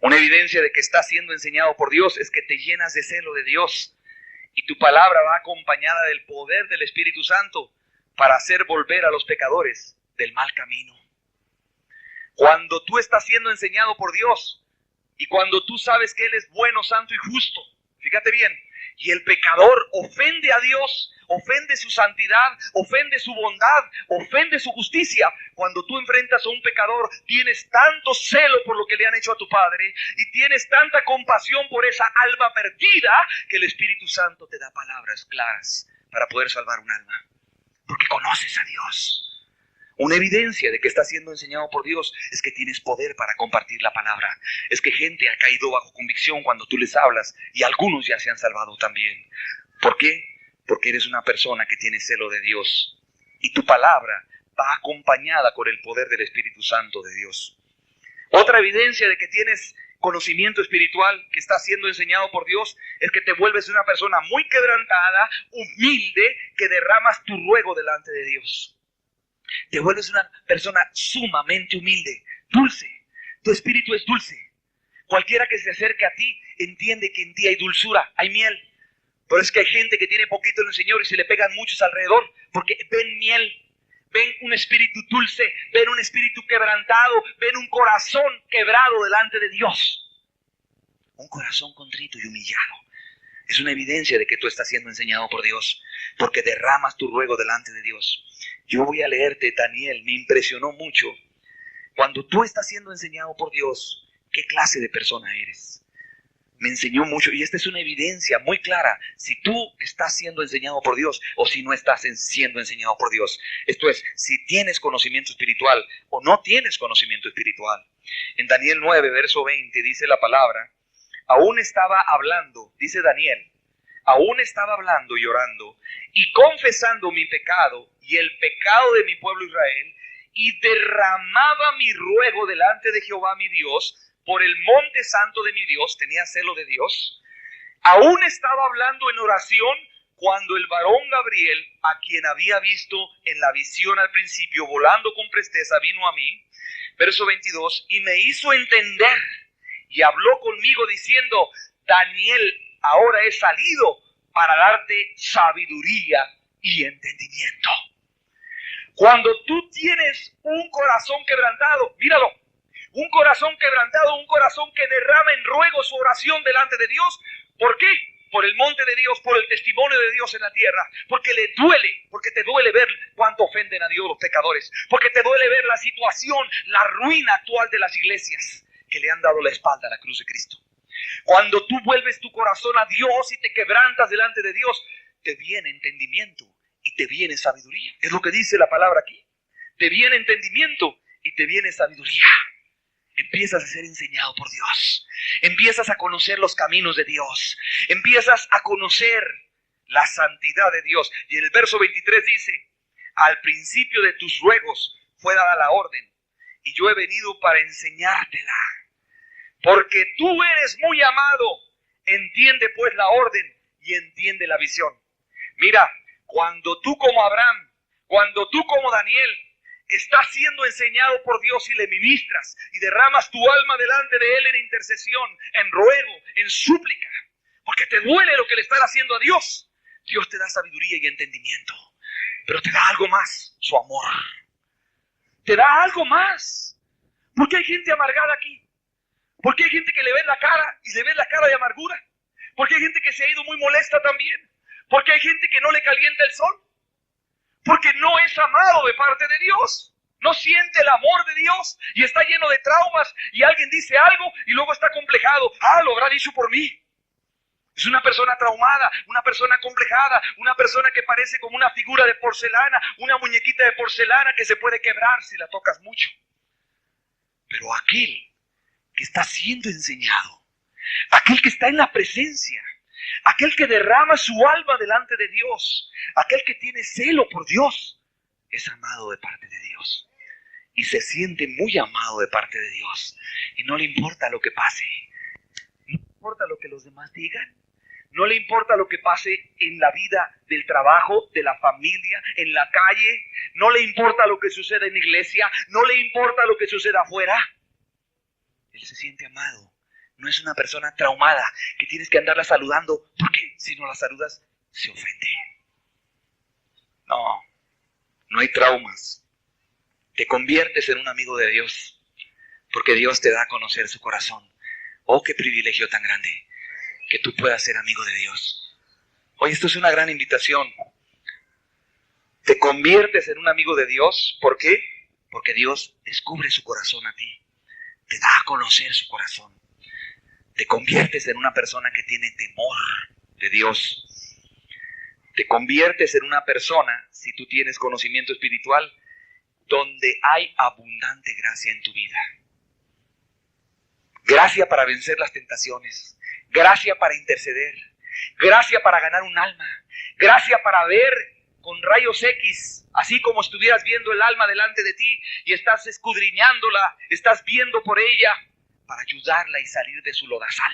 Una evidencia de que estás siendo enseñado por Dios es que te llenas de celo de Dios. Y tu palabra va acompañada del poder del Espíritu Santo para hacer volver a los pecadores del mal camino. Cuando tú estás siendo enseñado por Dios y cuando tú sabes que Él es bueno, santo y justo, fíjate bien, y el pecador ofende a Dios, ofende su santidad, ofende su bondad, ofende su justicia. Cuando tú enfrentas a un pecador, tienes tanto celo por lo que le han hecho a tu padre y tienes tanta compasión por esa alma perdida que el Espíritu Santo te da palabras claras para poder salvar un alma. Porque conoces a Dios. Una evidencia de que estás siendo enseñado por Dios es que tienes poder para compartir la palabra. Es que gente ha caído bajo convicción cuando tú les hablas y algunos ya se han salvado también. ¿Por qué? Porque eres una persona que tiene celo de Dios y tu palabra va acompañada con el poder del Espíritu Santo de Dios. Otra evidencia de que tienes conocimiento espiritual, que estás siendo enseñado por Dios, es que te vuelves una persona muy quebrantada, humilde, que derramas tu ruego delante de Dios. Te vuelves una persona sumamente humilde, dulce. Tu espíritu es dulce. Cualquiera que se acerque a ti entiende que en ti hay dulzura, hay miel. Pero es que hay gente que tiene poquito en el Señor y se le pegan muchos alrededor porque ven miel, ven un espíritu dulce, ven un espíritu quebrantado, ven un corazón quebrado delante de Dios. Un corazón contrito y humillado es una evidencia de que tú estás siendo enseñado por Dios, porque derramas tu ruego delante de Dios. Yo voy a leerte, Daniel, me impresionó mucho. Cuando tú estás siendo enseñado por Dios, ¿qué clase de persona eres? Me enseñó mucho y esta es una evidencia muy clara si tú estás siendo enseñado por Dios o si no estás siendo enseñado por Dios. Esto es, si tienes conocimiento espiritual o no tienes conocimiento espiritual. En Daniel 9, verso 20 dice la palabra: aún estaba hablando, dice Daniel, aún estaba hablando y orando y confesando mi pecado y el pecado de mi pueblo Israel, y derramaba mi ruego delante de Jehová mi Dios por el monte santo de mi Dios. Tenía celo de Dios. Aún estaba hablando en oración cuando el varón Gabriel, a quien había visto en la visión al principio volando con presteza, vino a mí. Verso 22, y me hizo entender y habló conmigo diciendo: Daniel, ahora he salido para darte sabiduría y entendimiento. Cuando tú tienes un corazón quebrantado, míralo, un corazón quebrantado, un corazón que derrama en ruego su oración delante de Dios. ¿Por qué? Por el monte de Dios, por el testimonio de Dios en la tierra. Porque le duele, porque te duele ver cuánto ofenden a Dios los pecadores. Porque te duele ver la situación, la ruina actual de las iglesias que le han dado la espalda a la cruz de Cristo. Cuando tú vuelves tu corazón a Dios y te quebrantas delante de Dios, te viene entendimiento y te viene sabiduría. Es lo que dice la palabra aquí. Te viene entendimiento y te viene sabiduría. Empiezas a ser enseñado por Dios. Empiezas a conocer los caminos de Dios. Empiezas a conocer la santidad de Dios. Y en el verso 23 dice: al principio de tus ruegos fue dada la orden, y yo he venido para enseñártela. Porque tú eres muy amado, entiende pues la orden y entiende la visión. Mira, cuando tú como Abraham, cuando tú como Daniel, estás siendo enseñado por Dios y le ministras y derramas tu alma delante de Él en intercesión, en ruego, en súplica, porque te duele lo que le estás haciendo a Dios, Dios te da sabiduría y entendimiento. Pero te da algo más, su amor. Te da algo más. Porque hay gente amargada aquí. Porque hay gente que le ve la cara y le ve la cara de amargura. Porque hay gente que se ha ido muy molesta también. Porque hay gente que no le calienta el sol. Porque no es amado de parte de Dios. No siente el amor de Dios y está lleno de traumas y alguien dice algo y luego está complejado. Ah, lo habrá dicho por mí. Es una persona traumada, una persona complejada, una persona que parece como una figura de porcelana, una muñequita de porcelana que se puede quebrar si la tocas mucho. Pero aquel que está siendo enseñado, aquel que está en la presencia, aquel que derrama su alma delante de Dios, aquel que tiene celo por Dios, es amado de parte de Dios. Y se siente muy amado de parte de Dios. Y no le importa lo que pase. No le importa lo que los demás digan. No le importa lo que pase en la vida del trabajo, de la familia, en la calle. No le importa lo que sucede en la iglesia. No le importa lo que sucede afuera. Él se siente amado. No es una persona traumada que tienes que andarla saludando porque si no la saludas se ofende. No, no hay traumas. Te conviertes en un amigo de Dios porque Dios te da a conocer su corazón. Oh, qué privilegio tan grande que tú puedas ser amigo de Dios. Oye, esto es una gran invitación. Te conviertes en un amigo de Dios. ¿Por qué? Porque Dios descubre su corazón a ti. Te da a conocer su corazón. Te conviertes en una persona que tiene temor de Dios. Te conviertes en una persona, si tú tienes conocimiento espiritual, donde hay abundante gracia en tu vida. Gracia para vencer las tentaciones. Gracia para interceder. Gracia para ganar un alma. Gracia para ver con rayos X, así como estuvieras viendo el alma delante de ti y estás escudriñándola, estás viendo por ella para ayudarla y salir de su lodazal.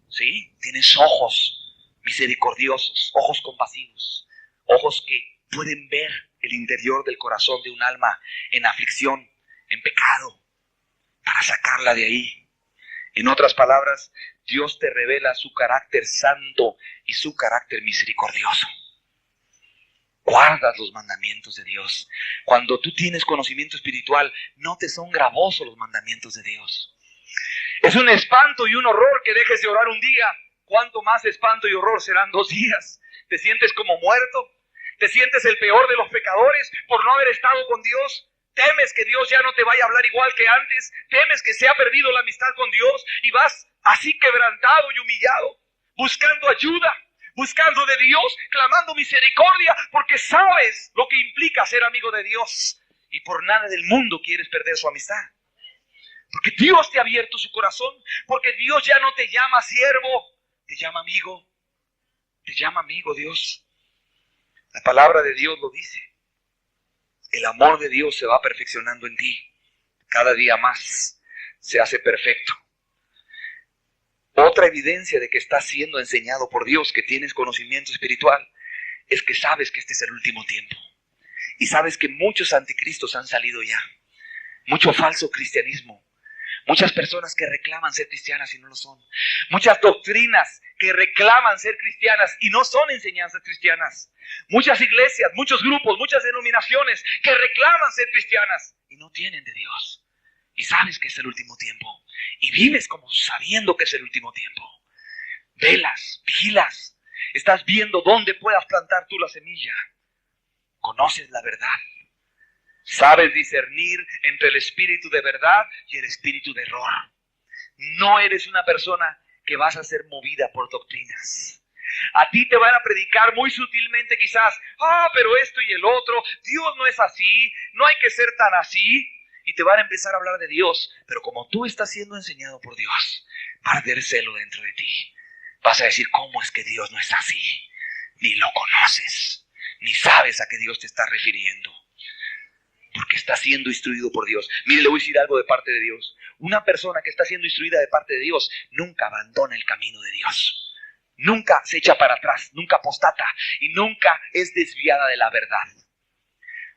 ¿Sí? Tienes ojos misericordiosos, ojos compasivos, ojos que pueden ver el interior del corazón de un alma en aflicción, en pecado, para sacarla de ahí. En otras palabras, Dios te revela su carácter santo y su carácter misericordioso. Guardas los mandamientos de Dios. Cuando tú tienes conocimiento espiritual, no te son gravosos los mandamientos de Dios. Es un espanto y un horror que dejes de orar un día. ¿Cuánto más espanto y horror serán 2 días? ¿Te sientes como muerto? ¿Te sientes el peor de los pecadores por no haber estado con Dios? ¿Temes que Dios ya no te vaya a hablar igual que antes? ¿Temes que se ha perdido la amistad con Dios y vas así quebrantado y humillado, buscando ayuda, buscando de Dios, clamando misericordia, porque sabes lo que implica ser amigo de Dios y por nada del mundo quieres perder su amistad? Porque Dios te ha abierto su corazón, porque Dios ya no te llama siervo, te llama amigo. Te llama amigo Dios. La palabra de Dios lo dice. El amor de Dios se va perfeccionando en ti. Cada día más se hace perfecto. Otra evidencia de que estás siendo enseñado por Dios, que tienes conocimiento espiritual, es que sabes que este es el último tiempo. Y sabes que muchos anticristos han salido ya. Mucho falso cristianismo. Muchas personas que reclaman ser cristianas y no lo son. Muchas doctrinas que reclaman ser cristianas y no son enseñanzas cristianas. Muchas iglesias, muchos grupos, muchas denominaciones que reclaman ser cristianas y no tienen de Dios. Y sabes que es el último tiempo. Y vives como sabiendo que es el último tiempo. Velas, vigilas. Estás viendo dónde puedas plantar tú la semilla. Conoces la verdad. Sabes discernir entre el espíritu de verdad y el espíritu de error. No eres una persona que vas a ser movida por doctrinas. A ti te van a predicar muy sutilmente quizás, pero esto y el otro, Dios no es así, no hay que ser tan así. Y te van a empezar a hablar de Dios, pero como tú estás siendo enseñado por Dios, va a arder celo dentro de ti. Vas a decir, ¿cómo es que Dios no es así? Ni lo conoces, ni sabes a qué Dios te está refiriendo. Porque está siendo instruido por Dios. Mire, le voy a decir algo de parte de Dios. Una persona que está siendo instruida de parte de Dios nunca abandona el camino de Dios. Nunca se echa para atrás, nunca apostata y nunca es desviada de la verdad.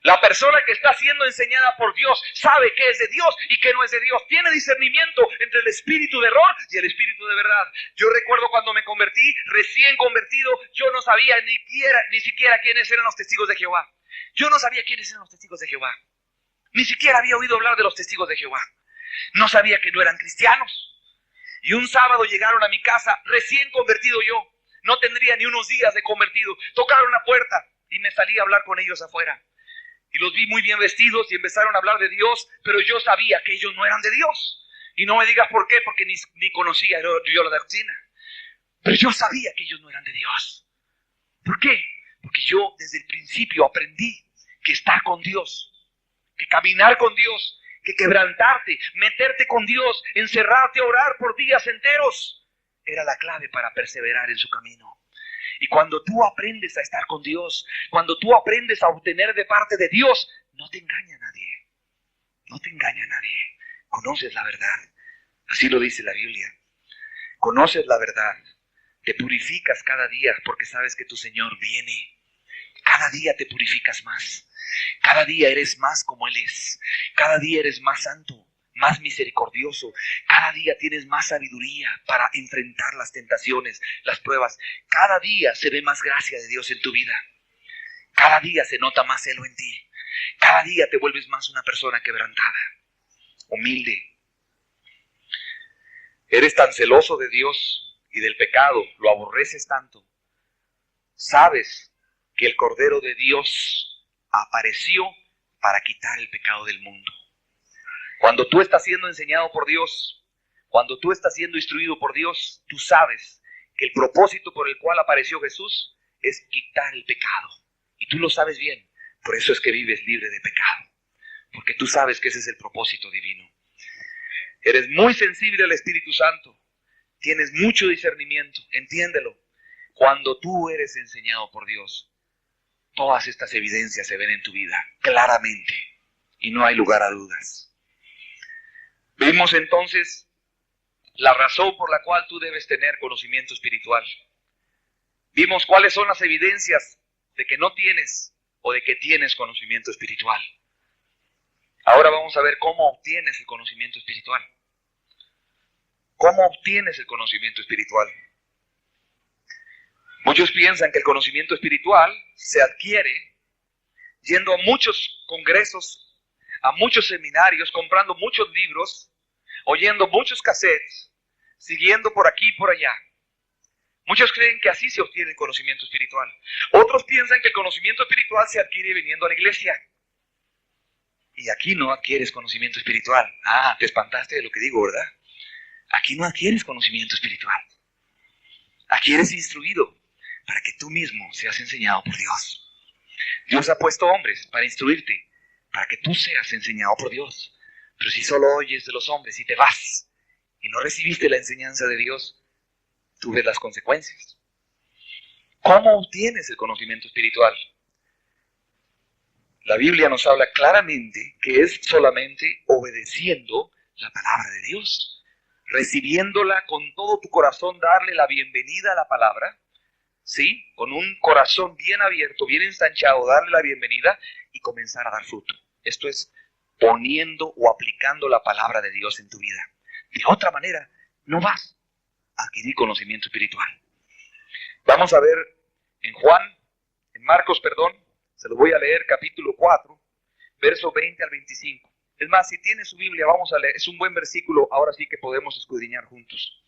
La persona que está siendo enseñada por Dios sabe qué es de Dios y qué no es de Dios. Tiene discernimiento entre el espíritu de error y el espíritu de verdad. Yo recuerdo cuando me convertí, recién convertido, yo no sabía ni siquiera quiénes eran los testigos de Jehová. Yo no sabía quiénes eran los testigos de Jehová. Ni siquiera había oído hablar de los testigos de Jehová. No sabía que no eran cristianos. Y un sábado llegaron a mi casa, recién convertido yo. No tendría ni unos días de convertido. Tocaron la puerta y me salí a hablar con ellos afuera. Y los vi muy bien vestidos y empezaron a hablar de Dios, pero yo sabía que ellos no eran de Dios. Y no me digas por qué, porque ni conocía yo la doctrina. Pero yo sabía que ellos no eran de Dios. ¿Por qué? Porque yo desde el principio aprendí que estar con Dios, que caminar con Dios, que quebrantarte, meterte con Dios, encerrarte a orar por días enteros, era la clave para perseverar en su camino. Y cuando tú aprendes a estar con Dios, cuando tú aprendes a obtener de parte de Dios, no te engaña nadie. No te engaña nadie. Conoces la verdad. Así lo dice la Biblia. Conoces la verdad. Te purificas cada día porque sabes que tu Señor viene. Cada día te purificas más. Cada día eres más como Él es. Cada día eres más santo, más misericordioso. Cada día tienes más sabiduría para enfrentar las tentaciones, las pruebas. Cada día se ve más gracia de Dios en tu vida. Cada día se nota más celo en ti. Cada día te vuelves más una persona quebrantada, humilde. Eres tan celoso de Dios y del pecado, lo aborreces tanto. Sabes que el Cordero de Dios apareció para quitar el pecado del mundo. Cuando tú estás siendo enseñado por Dios, cuando tú estás siendo instruido por Dios, tú sabes que el propósito por el cual apareció Jesús es quitar el pecado. Y tú lo sabes bien, por eso es que vives libre de pecado. Porque tú sabes que ese es el propósito divino. Eres muy sensible al Espíritu Santo. Tienes mucho discernimiento, entiéndelo. Cuando tú eres enseñado por Dios, todas estas evidencias se ven en tu vida claramente y no hay lugar a dudas. Vimos entonces la razón por la cual tú debes tener conocimiento espiritual. Vimos cuáles son las evidencias de que no tienes o de que tienes conocimiento espiritual. Ahora vamos a ver cómo obtienes el conocimiento espiritual. ¿Cómo obtienes el conocimiento espiritual? Muchos piensan que el conocimiento espiritual se adquiere yendo a muchos congresos, a muchos seminarios, comprando muchos libros, oyendo muchos cassettes, siguiendo por aquí y por allá. Muchos creen que así se obtiene el conocimiento espiritual. Otros piensan que el conocimiento espiritual se adquiere viniendo a la iglesia. Y aquí no adquieres conocimiento espiritual. Ah, te espantaste de lo que digo, ¿verdad? Aquí no adquieres conocimiento espiritual. Aquí eres instruido para que tú mismo seas enseñado por Dios. Dios ha puesto hombres para instruirte, para que tú seas enseñado por Dios. Pero si solo oyes de los hombres y te vas, y no recibiste la enseñanza de Dios, tú ves las consecuencias. ¿Cómo obtienes el conocimiento espiritual? La Biblia nos habla claramente que es solamente obedeciendo la palabra de Dios, recibiéndola con todo tu corazón, darle la bienvenida a la palabra, ¿sí? Con un corazón bien abierto, bien ensanchado, darle la bienvenida y comenzar a dar fruto. Esto es poniendo o aplicando la palabra de Dios en tu vida. De otra manera, no vas a adquirir conocimiento espiritual. Vamos a ver en Marcos, se lo voy a leer, capítulo 4, verso 20 al 25. Es más, si tiene su Biblia, vamos a leer, es un buen versículo, ahora sí que podemos escudriñar juntos.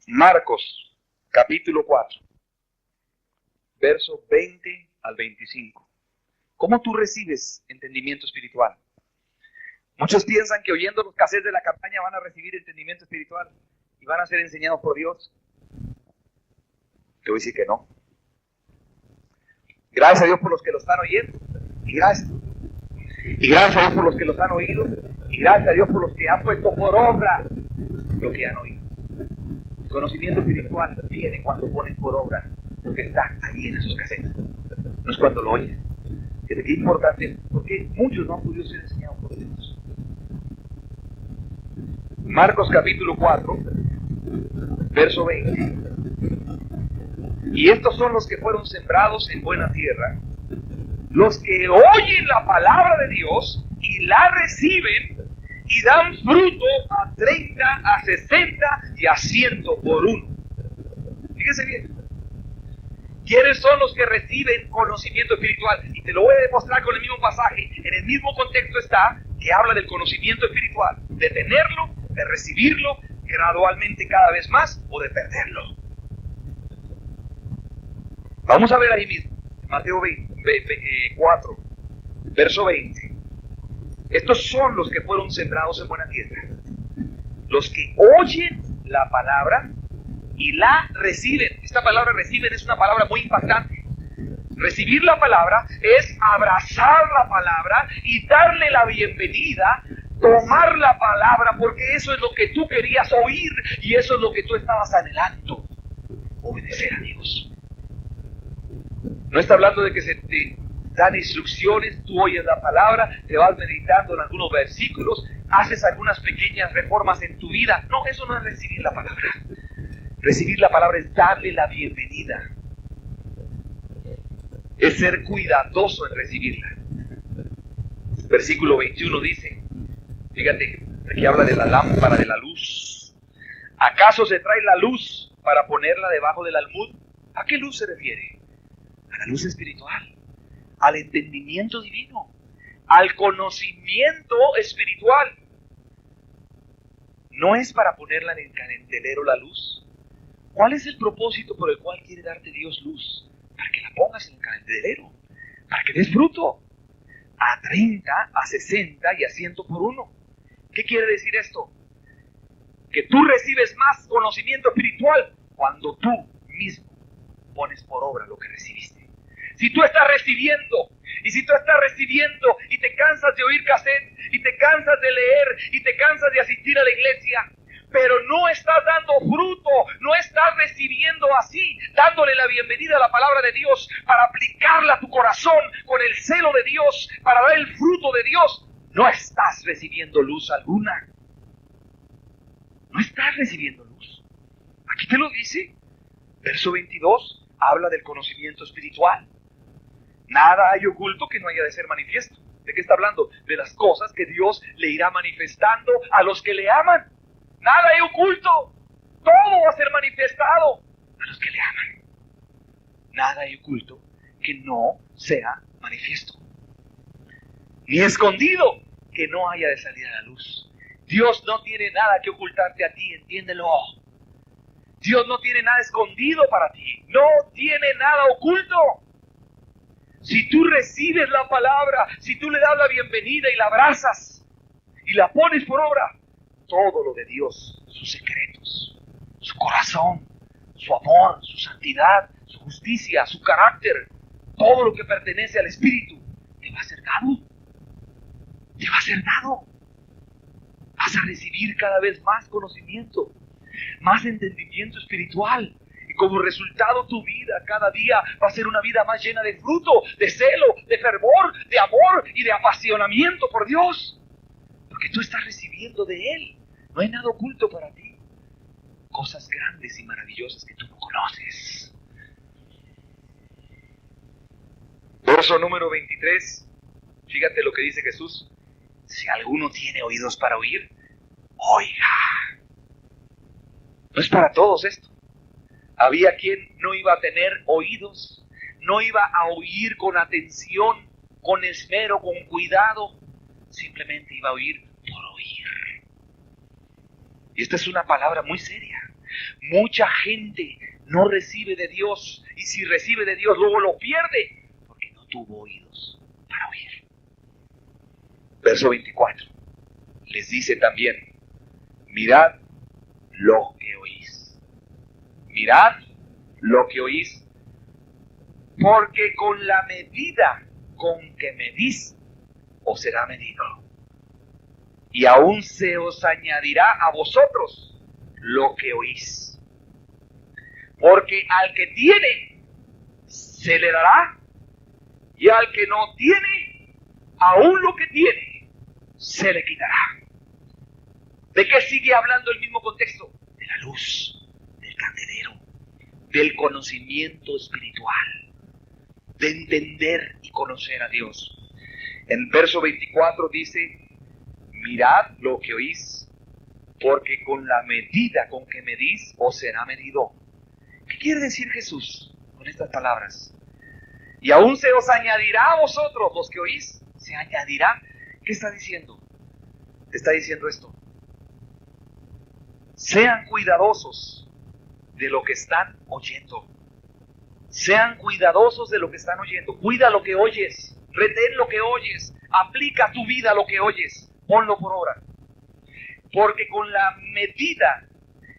Marcos, capítulo 4, verso 20 al 25. ¿Cómo tú recibes entendimiento espiritual? Muchos piensan que oyendo los cassettes de la campaña van a recibir entendimiento espiritual y van a ser enseñados por Dios. Te voy a decir que no. Gracias a Dios por los que lo están oyendo. Y gracias a Dios por los que los han oído. Y gracias a Dios por los que han puesto por obra lo que han oído. El conocimiento espiritual viene cuando pones por obra lo que está ahí en esos cassettes. No es cuando lo oyes. Qué importante, porque muchos no han podido ser enseñados por Dios. Marcos capítulo 4, verso 20. Y estos son los que fueron sembrados en buena tierra, los que oyen la palabra de Dios y la reciben y dan fruto a 30, a 60 y a 100 por uno. Fíjense bien. ¿Quiénes son los que reciben conocimiento espiritual? Y te lo voy a demostrar con el mismo pasaje. En el mismo contexto está que habla del conocimiento espiritual, de tenerlo, de recibirlo gradualmente cada vez más o de perderlo. Vamos a ver ahí mismo, Mateo 4, verso 20. Estos son los que fueron sembrados en buena tierra, los que oyen la palabra y la reciben. Esta palabra reciben es una palabra muy impactante. Recibir la palabra es abrazar la palabra y darle la bienvenida, tomar la palabra, porque eso es lo que tú querías oír y eso es lo que tú estabas anhelando. Obedecer a Dios. No está hablando de que se te dan instrucciones, tú oyes la palabra, te vas meditando en algunos versículos, haces algunas pequeñas reformas en tu vida. No, eso no es recibir la palabra. Recibir la palabra es darle la bienvenida. Es ser cuidadoso en recibirla. Versículo 21 dice, fíjate, aquí habla de la lámpara de la luz. ¿Acaso se trae la luz para ponerla debajo del almud? ¿A qué luz se refiere? A la luz espiritual, al entendimiento divino, al conocimiento espiritual. No es para ponerla en el candelero la luz. ¿Cuál es el propósito por el cual quiere darte Dios luz? Para que la pongas en el candelero, para que des fruto. A 30, a 60 y a 100 por uno. ¿Qué quiere decir esto? Que tú recibes más conocimiento espiritual cuando tú mismo pones por obra lo que recibiste. Si tú estás recibiendo, y te cansas de oír cassette, y te cansas de leer, y te cansas de asistir a la iglesia, pero no estás dando fruto, no estás recibiendo así, dándole la bienvenida a la palabra de Dios, para aplicarla a tu corazón con el celo de Dios, para dar el fruto de Dios, no estás recibiendo luz alguna. No estás recibiendo luz. Aquí te lo dice. Verso 22 habla del conocimiento espiritual. Nada hay oculto que no haya de ser manifiesto. ¿De qué está hablando? De las cosas que Dios le irá manifestando a los que le aman. Nada hay oculto. Todo va a ser manifestado a los que le aman. Nada hay oculto que no sea manifiesto. Ni escondido que no haya de salir a la luz. Dios no tiene nada que ocultarte a ti, entiéndelo. Dios no tiene nada escondido para ti. No tiene nada oculto. Si tú recibes la palabra, si tú le das la bienvenida y la abrazas y la pones por obra, todo lo de Dios, sus secretos, su corazón, su amor, su santidad, su justicia, su carácter, todo lo que pertenece al Espíritu, te va a ser dado. Te va a ser dado. Vas a recibir cada vez más conocimiento, más entendimiento espiritual. Y como resultado tu vida cada día va a ser una vida más llena de fruto, de celo, de fervor, de amor y de apasionamiento por Dios. Porque tú estás recibiendo de Él. No hay nada oculto para ti. Cosas grandes y maravillosas que tú no conoces. Verso número 23. Fíjate lo que dice Jesús. Si alguno tiene oídos para oír, oiga. No es para todos esto. Había quien no iba a tener oídos, no iba a oír con atención, con esmero, con cuidado. Simplemente iba a oír por oír. Y esta es una palabra muy seria. Mucha gente no recibe de Dios, y si recibe de Dios luego lo pierde, porque no tuvo oídos para oír. Verso 24, les dice también, mirad lo que oís. Mirad lo que oís, porque con la medida con que medís, os será medido. Y aún se os añadirá a vosotros lo que oís. Porque al que tiene, se le dará, y al que no tiene, aún lo que tiene, se le quitará. ¿De qué sigue hablando el mismo contexto? De la luz, del candelero, del conocimiento espiritual, de entender y conocer a Dios. En verso 24 dice, mirad lo que oís, porque con la medida con que medís, os será medido. ¿Qué quiere decir Jesús con estas palabras? Y aún se os añadirá a vosotros los que oís, se añadirá. ¿Qué está diciendo? Te está diciendo esto. Sean cuidadosos de lo que están oyendo. Sean cuidadosos de lo que están oyendo. Cuida lo que oyes. Retén lo que oyes. Aplica a tu vida lo que oyes. Ponlo por obra. Porque con la medida,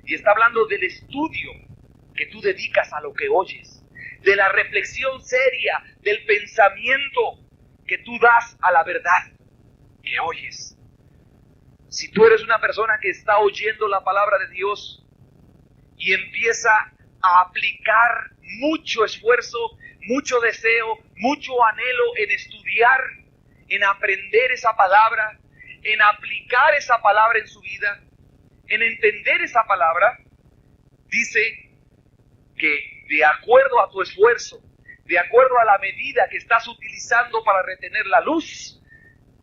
y está hablando del estudio que tú dedicas a lo que oyes, de la reflexión seria, del pensamiento que tú das a la verdad que oyes. Si tú eres una persona que está oyendo la palabra de Dios y empieza a aplicar mucho esfuerzo, mucho deseo, mucho anhelo en estudiar, en aprender esa palabra, en aplicar esa palabra en su vida, en entender esa palabra, dice que de acuerdo a tu esfuerzo, de acuerdo a la medida que estás utilizando para retener la luz,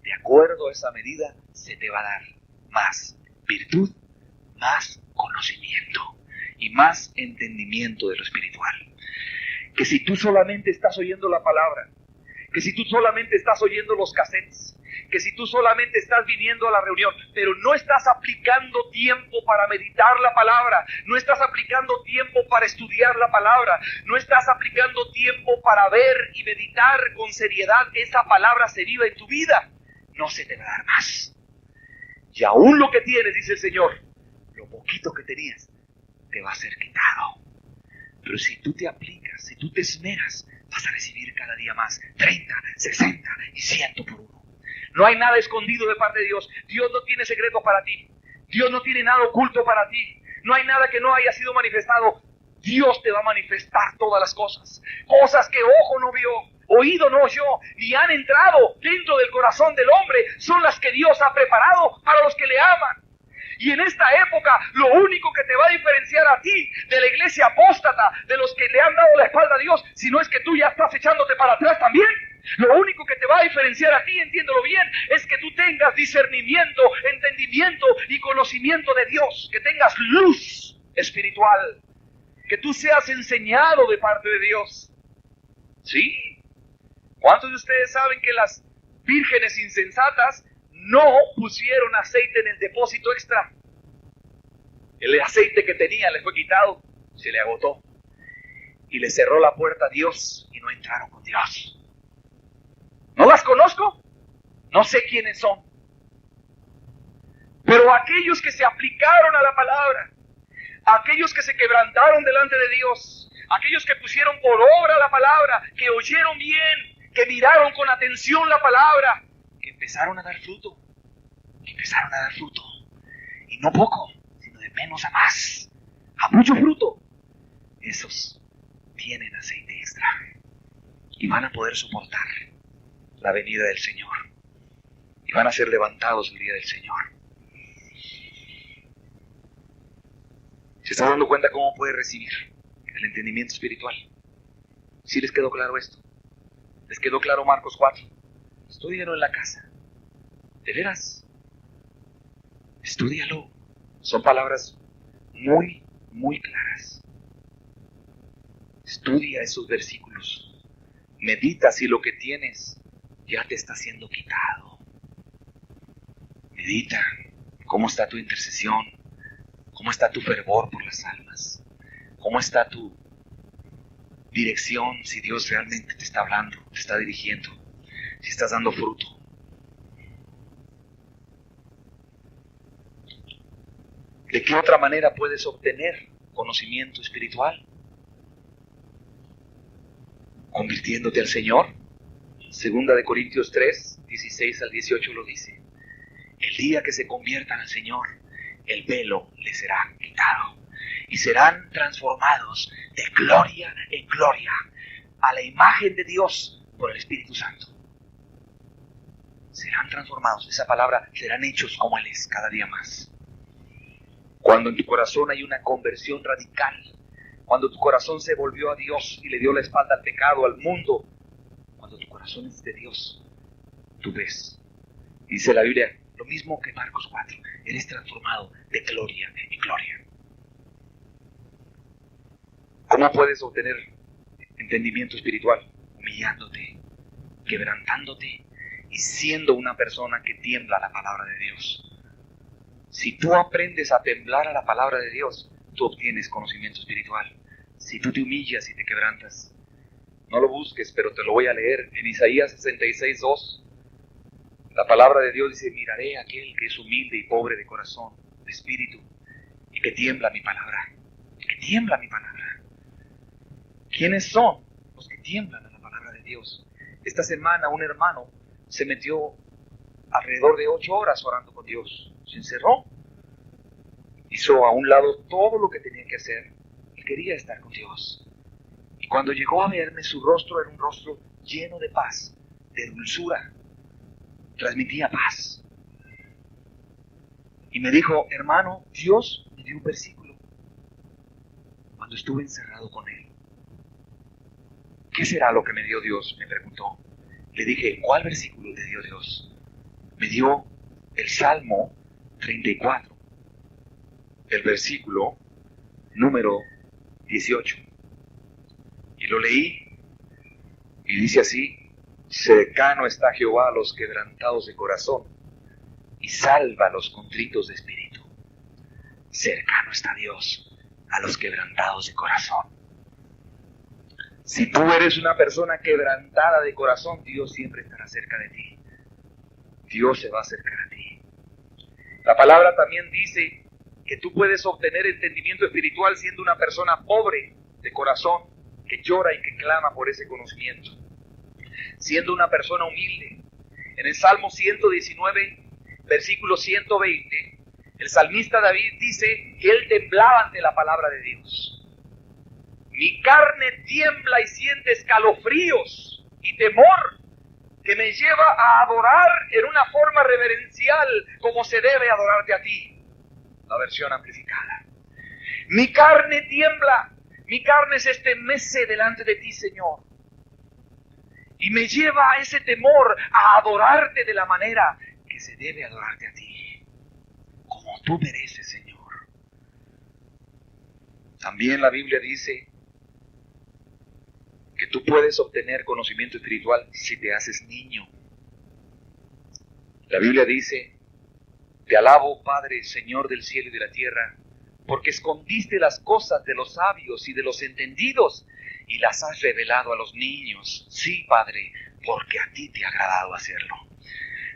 de acuerdo a esa medida se te va a dar más virtud, más conocimiento y más entendimiento de lo espiritual. Que si tú solamente estás oyendo la palabra, que si tú solamente estás oyendo los cassettes, que si tú solamente estás viniendo a la reunión, pero no estás aplicando tiempo para meditar la palabra, no estás aplicando tiempo para estudiar la palabra, no estás aplicando tiempo para ver y meditar con seriedad que esa palabra se viva en tu vida, no se te va a dar más. Y aún lo que tienes, dice el Señor, lo poquito que tenías, te va a ser quitado. Pero si tú te aplicas, si tú te esmeras, vas a recibir cada día más, 30, 60 y 100 por uno. No hay nada escondido de parte de Dios. Dios no tiene secreto para ti. Dios no tiene nada oculto para ti. No hay nada que no haya sido manifestado. Dios te va a manifestar todas las cosas. Cosas que ojo no vio, oído no oyó, ni han entrado dentro del corazón del hombre, son las que Dios ha preparado para los que le aman. Y en esta época, lo único que te va a diferenciar a ti de la iglesia apóstata, de los que le han dado la espalda a Dios, si no es que tú ya estás echándote para atrás también, Lo único que te va a diferenciar a ti, entiéndelo bien, es que tú tengas discernimiento, entendimiento y conocimiento de Dios, que tengas luz espiritual, que tú seas enseñado de parte de Dios. ¿Sí? ¿Cuántos de ustedes saben que las vírgenes insensatas no pusieron aceite en el depósito extra? El aceite que tenía le fue quitado, se le agotó y le cerró la puerta a Dios y no entraron con Dios. ¿No las conozco? No sé quiénes son. Pero aquellos que se aplicaron a la palabra, aquellos que se quebrantaron delante de Dios, aquellos que pusieron por obra la palabra, que oyeron bien, que miraron con atención la palabra, que empezaron a dar fruto, y no poco, sino de menos a más, a mucho fruto. Esos tienen aceite extra y van a poder soportar la venida del Señor y van a ser levantados el día del Señor. ¿Se está dando cuenta cómo puede recibir el entendimiento espiritual? ¿Sí les quedó claro esto? ¿Les quedó claro Marcos 4? Estúdialo en la casa. De veras. Estúdialo. Son palabras muy, muy claras. Estudia esos versículos. Medita si lo que tienes ya te está siendo quitado. Medita cómo está tu intercesión, cómo está tu fervor por las almas, cómo está tu dirección, si Dios realmente te está hablando, te está dirigiendo, si estás dando fruto. ¿De qué otra manera puedes obtener conocimiento espiritual? Convirtiéndote al Señor. Segunda de Corintios 3, 16 al 18 lo dice. El día que se conviertan al Señor, el velo les será quitado y serán transformados de gloria en gloria a la imagen de Dios por el Espíritu Santo. Serán transformados, esa palabra, serán hechos como Él es cada día más. Cuando en tu corazón hay una conversión radical, cuando tu corazón se volvió a Dios y le dio la espalda al pecado, al mundo, cuando tu corazón es de Dios, tú ves, dice la Biblia, lo mismo que Marcos 4, eres transformado de gloria en gloria. ¿Cómo puedes obtener entendimiento espiritual? Humillándote, quebrantándote y siendo una persona que tiembla a la palabra de Dios. Si tú aprendes a temblar a la palabra de Dios, tú obtienes conocimiento espiritual. Si tú te humillas y te quebrantas, no lo busques, pero te lo voy a leer en Isaías 66:2. La palabra de Dios dice, miraré a aquel que es humilde y pobre de corazón, de espíritu, y que tiembla mi palabra. Que tiembla mi palabra. ¿Quiénes son los que tiemblan a la palabra de Dios? Esta semana un hermano se metió alrededor de 8 horas orando con Dios. Se encerró. Hizo a un lado todo lo que tenía que hacer. Él quería estar con Dios. Y cuando llegó a verme, su rostro era un rostro lleno de paz, de dulzura. Transmitía paz. Y me dijo, hermano, Dios me dio un versículo cuando estuve encerrado con Él. ¿Qué será lo que me dio Dios?, me preguntó. Le dije, ¿cuál versículo te dio Dios? Me dio el Salmo 34, el versículo número 18. Y lo leí y dice así, cercano está Jehová a los quebrantados de corazón y salva a los contritos de espíritu. Cercano está Dios a los quebrantados de corazón. Si tú eres una persona quebrantada de corazón, Dios siempre estará cerca de ti. Dios se va a acercar a ti. La palabra también dice que tú puedes obtener entendimiento espiritual siendo una persona pobre de corazón, que llora y que clama por ese conocimiento. Siendo una persona humilde. En el Salmo 119, versículo 120, el salmista David dice que él temblaba ante la palabra de Dios. Mi carne tiembla y siente escalofríos y temor que me lleva a adorar en una forma reverencial como se debe adorarte a ti. La versión amplificada. Mi carne tiembla, mi carne se estremece delante de ti, Señor. Y me lleva a ese temor a adorarte de la manera que se debe adorarte a ti, como tú mereces, Señor. También la Biblia dice que tú puedes obtener conocimiento espiritual si te haces niño. La Biblia dice: te alabo, Padre, Señor del cielo y de la tierra, porque escondiste las cosas de los sabios y de los entendidos y las has revelado a los niños. Sí, Padre, porque a ti te ha agradado hacerlo.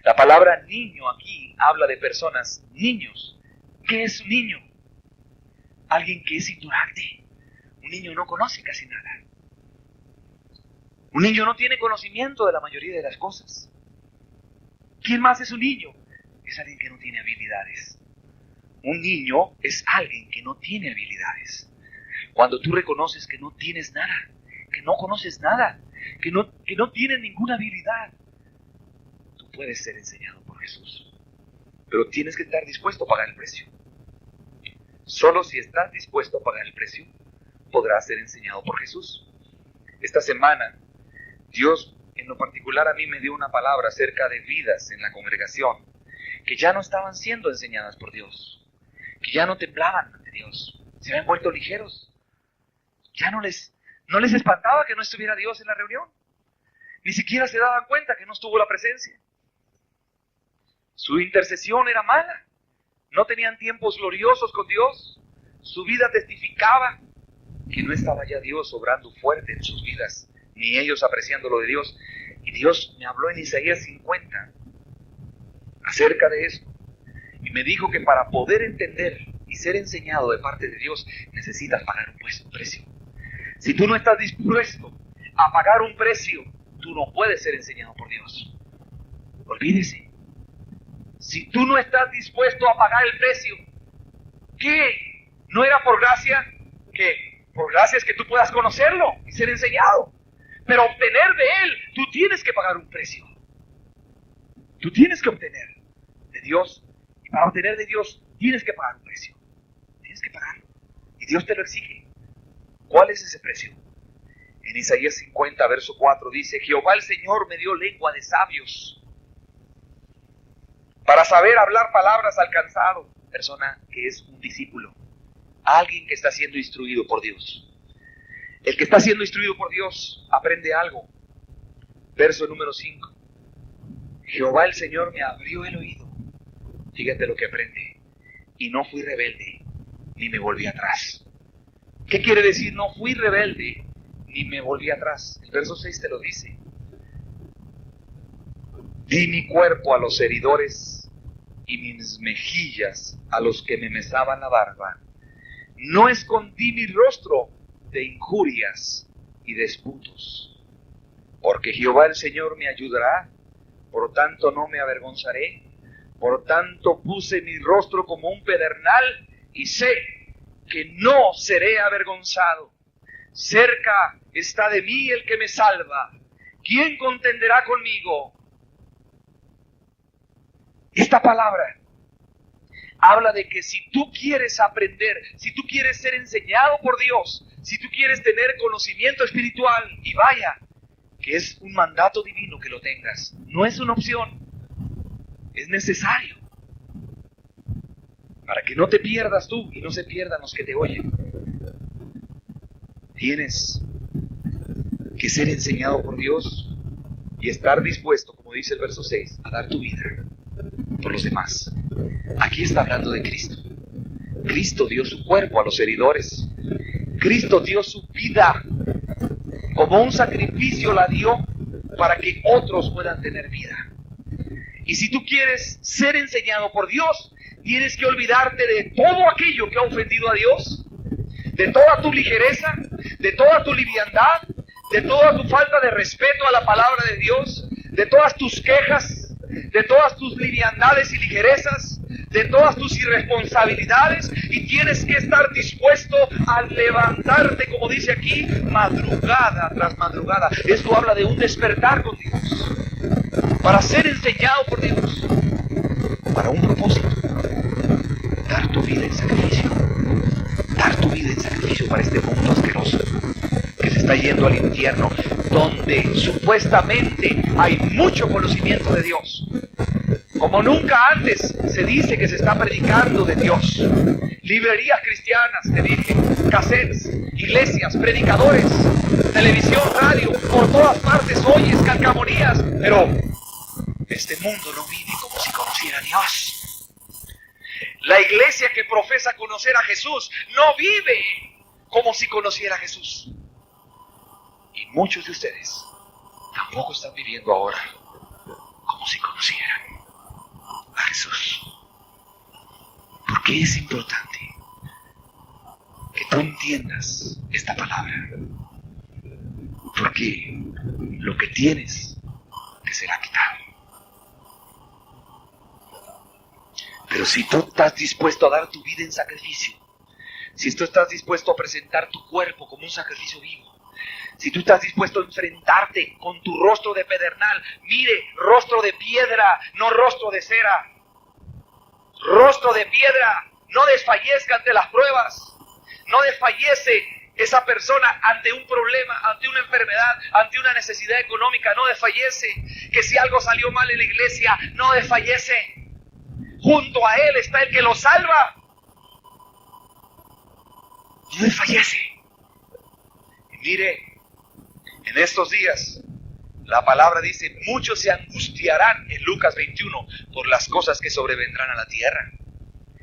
La palabra niño aquí habla de personas, niños. ¿Qué es un niño? Alguien que es ignorante. Un niño no conoce casi nada. Un niño no tiene conocimiento de la mayoría de las cosas. ¿Quién más es un niño? Es alguien que no tiene habilidades. Un niño es alguien que no tiene habilidades. Cuando tú reconoces que no tienes nada, que no conoces nada, que no tienes ninguna habilidad, tú puedes ser enseñado por Jesús. Pero tienes que estar dispuesto a pagar el precio. Solo si estás dispuesto a pagar el precio, podrás ser enseñado por Jesús. Esta semana, Dios en lo particular a mí me dio una palabra acerca de vidas en la congregación que ya no estaban siendo enseñadas por Dios, que ya no temblaban ante Dios, se habían vuelto ligeros. Ya no les espantaba que no estuviera Dios en la reunión. Ni siquiera se daban cuenta que no estuvo la presencia. Su intercesión era mala. No tenían tiempos gloriosos con Dios. Su vida testificaba que no estaba ya Dios obrando fuerte en sus vidas, ni ellos apreciando lo de Dios. Y Dios me habló en Isaías 50 acerca de esto. Y me dijo que para poder entender y ser enseñado de parte de Dios, necesitas pagar un precio. Si tú no estás dispuesto a pagar un precio, tú no puedes ser enseñado por Dios. Olvídese. Si tú no estás dispuesto a pagar el precio, ¿qué? ¿No era por gracia? ¿Qué? Por gracia es que tú puedas conocerlo y ser enseñado. Pero obtener de Él, tú tienes que pagar un precio. Tú tienes que obtener de Dios. Y para obtener de Dios, tienes que pagar un precio. Tienes que pagarlo. Y Dios te lo exige. ¿Cuál es ese precio? En Isaías 50, verso 4 dice: Jehová el Señor me dio lengua de sabios para saber hablar palabras al cansado. Persona que es un discípulo, alguien que está siendo instruido por Dios. El que está siendo instruido por Dios aprende algo. Verso número 5. Jehová el Señor me abrió el oído. Fíjate lo que aprende. Y no fui rebelde, ni me volví atrás. ¿Qué quiere decir? No fui rebelde, ni me volví atrás. El verso 6 te lo dice. Di mi cuerpo a los heridores y mis mejillas a los que me mesaban la barba. No escondí mi rostro de injurias y disputos. Porque Jehová el Señor me ayudará, por tanto no me avergonzaré. Por tanto puse mi rostro como un pedernal y sé que no seré avergonzado. Cerca está de mí el que me salva. ¿Quién contenderá conmigo? Esta palabra habla de que si tú quieres aprender, si tú quieres ser enseñado por Dios, si tú quieres tener conocimiento espiritual, y vaya, que es un mandato divino que lo tengas, no es una opción, es necesario, para que no te pierdas tú y no se pierdan los que te oyen. Tienes que ser enseñado por Dios y estar dispuesto, como dice el verso 6, a dar tu vida por los demás. Aquí está hablando de Cristo. Cristo dio su cuerpo a los heridores. Cristo dio su vida como un sacrificio, la dio para que otros puedan tener vida. Y si tú quieres ser enseñado por Dios, tienes que olvidarte de todo aquello que ha ofendido a Dios, de toda tu ligereza, de toda tu liviandad, de toda tu falta de respeto a la palabra de Dios, de todas tus quejas, de todas tus liviandades y ligerezas, de todas tus irresponsabilidades, y tienes que estar dispuesto a levantarte, como dice aquí, madrugada tras madrugada. Esto habla de un despertar con Dios, para ser enseñado por Dios, para un propósito: dar tu vida en sacrificio para este mundo asqueroso que se está yendo al infierno, donde supuestamente hay mucho conocimiento de Dios. Como nunca antes se dice que se está predicando de Dios. Librerías cristianas, te dije, cassettes, iglesias, predicadores, televisión, radio, por todas partes oyes calcamonías, pero este mundo no vive como si conociera a Dios. La iglesia que profesa conocer a Jesús no vive como si conociera a Jesús. Y muchos de ustedes tampoco están viviendo ahora como si conocieran a Jesús. ¿Por qué es importante que tú entiendas esta palabra? Porque lo que tienes te será quitado. Pero si tú estás dispuesto a dar tu vida en sacrificio, si tú estás dispuesto a presentar tu cuerpo como un sacrificio vivo, si tú estás dispuesto a enfrentarte con tu rostro de pedernal, mire, rostro de piedra, no rostro de cera. Rostro de piedra, no desfallezca ante las pruebas, no desfallece esa persona ante un problema, ante una enfermedad, ante una necesidad económica, no desfallece. Que si algo salió mal en la iglesia, no desfallece. Junto a Él está el que lo salva. No desfallece. Y mire, en estos días, la palabra dice, muchos se angustiarán en Lucas 21 por las cosas que sobrevendrán a la tierra.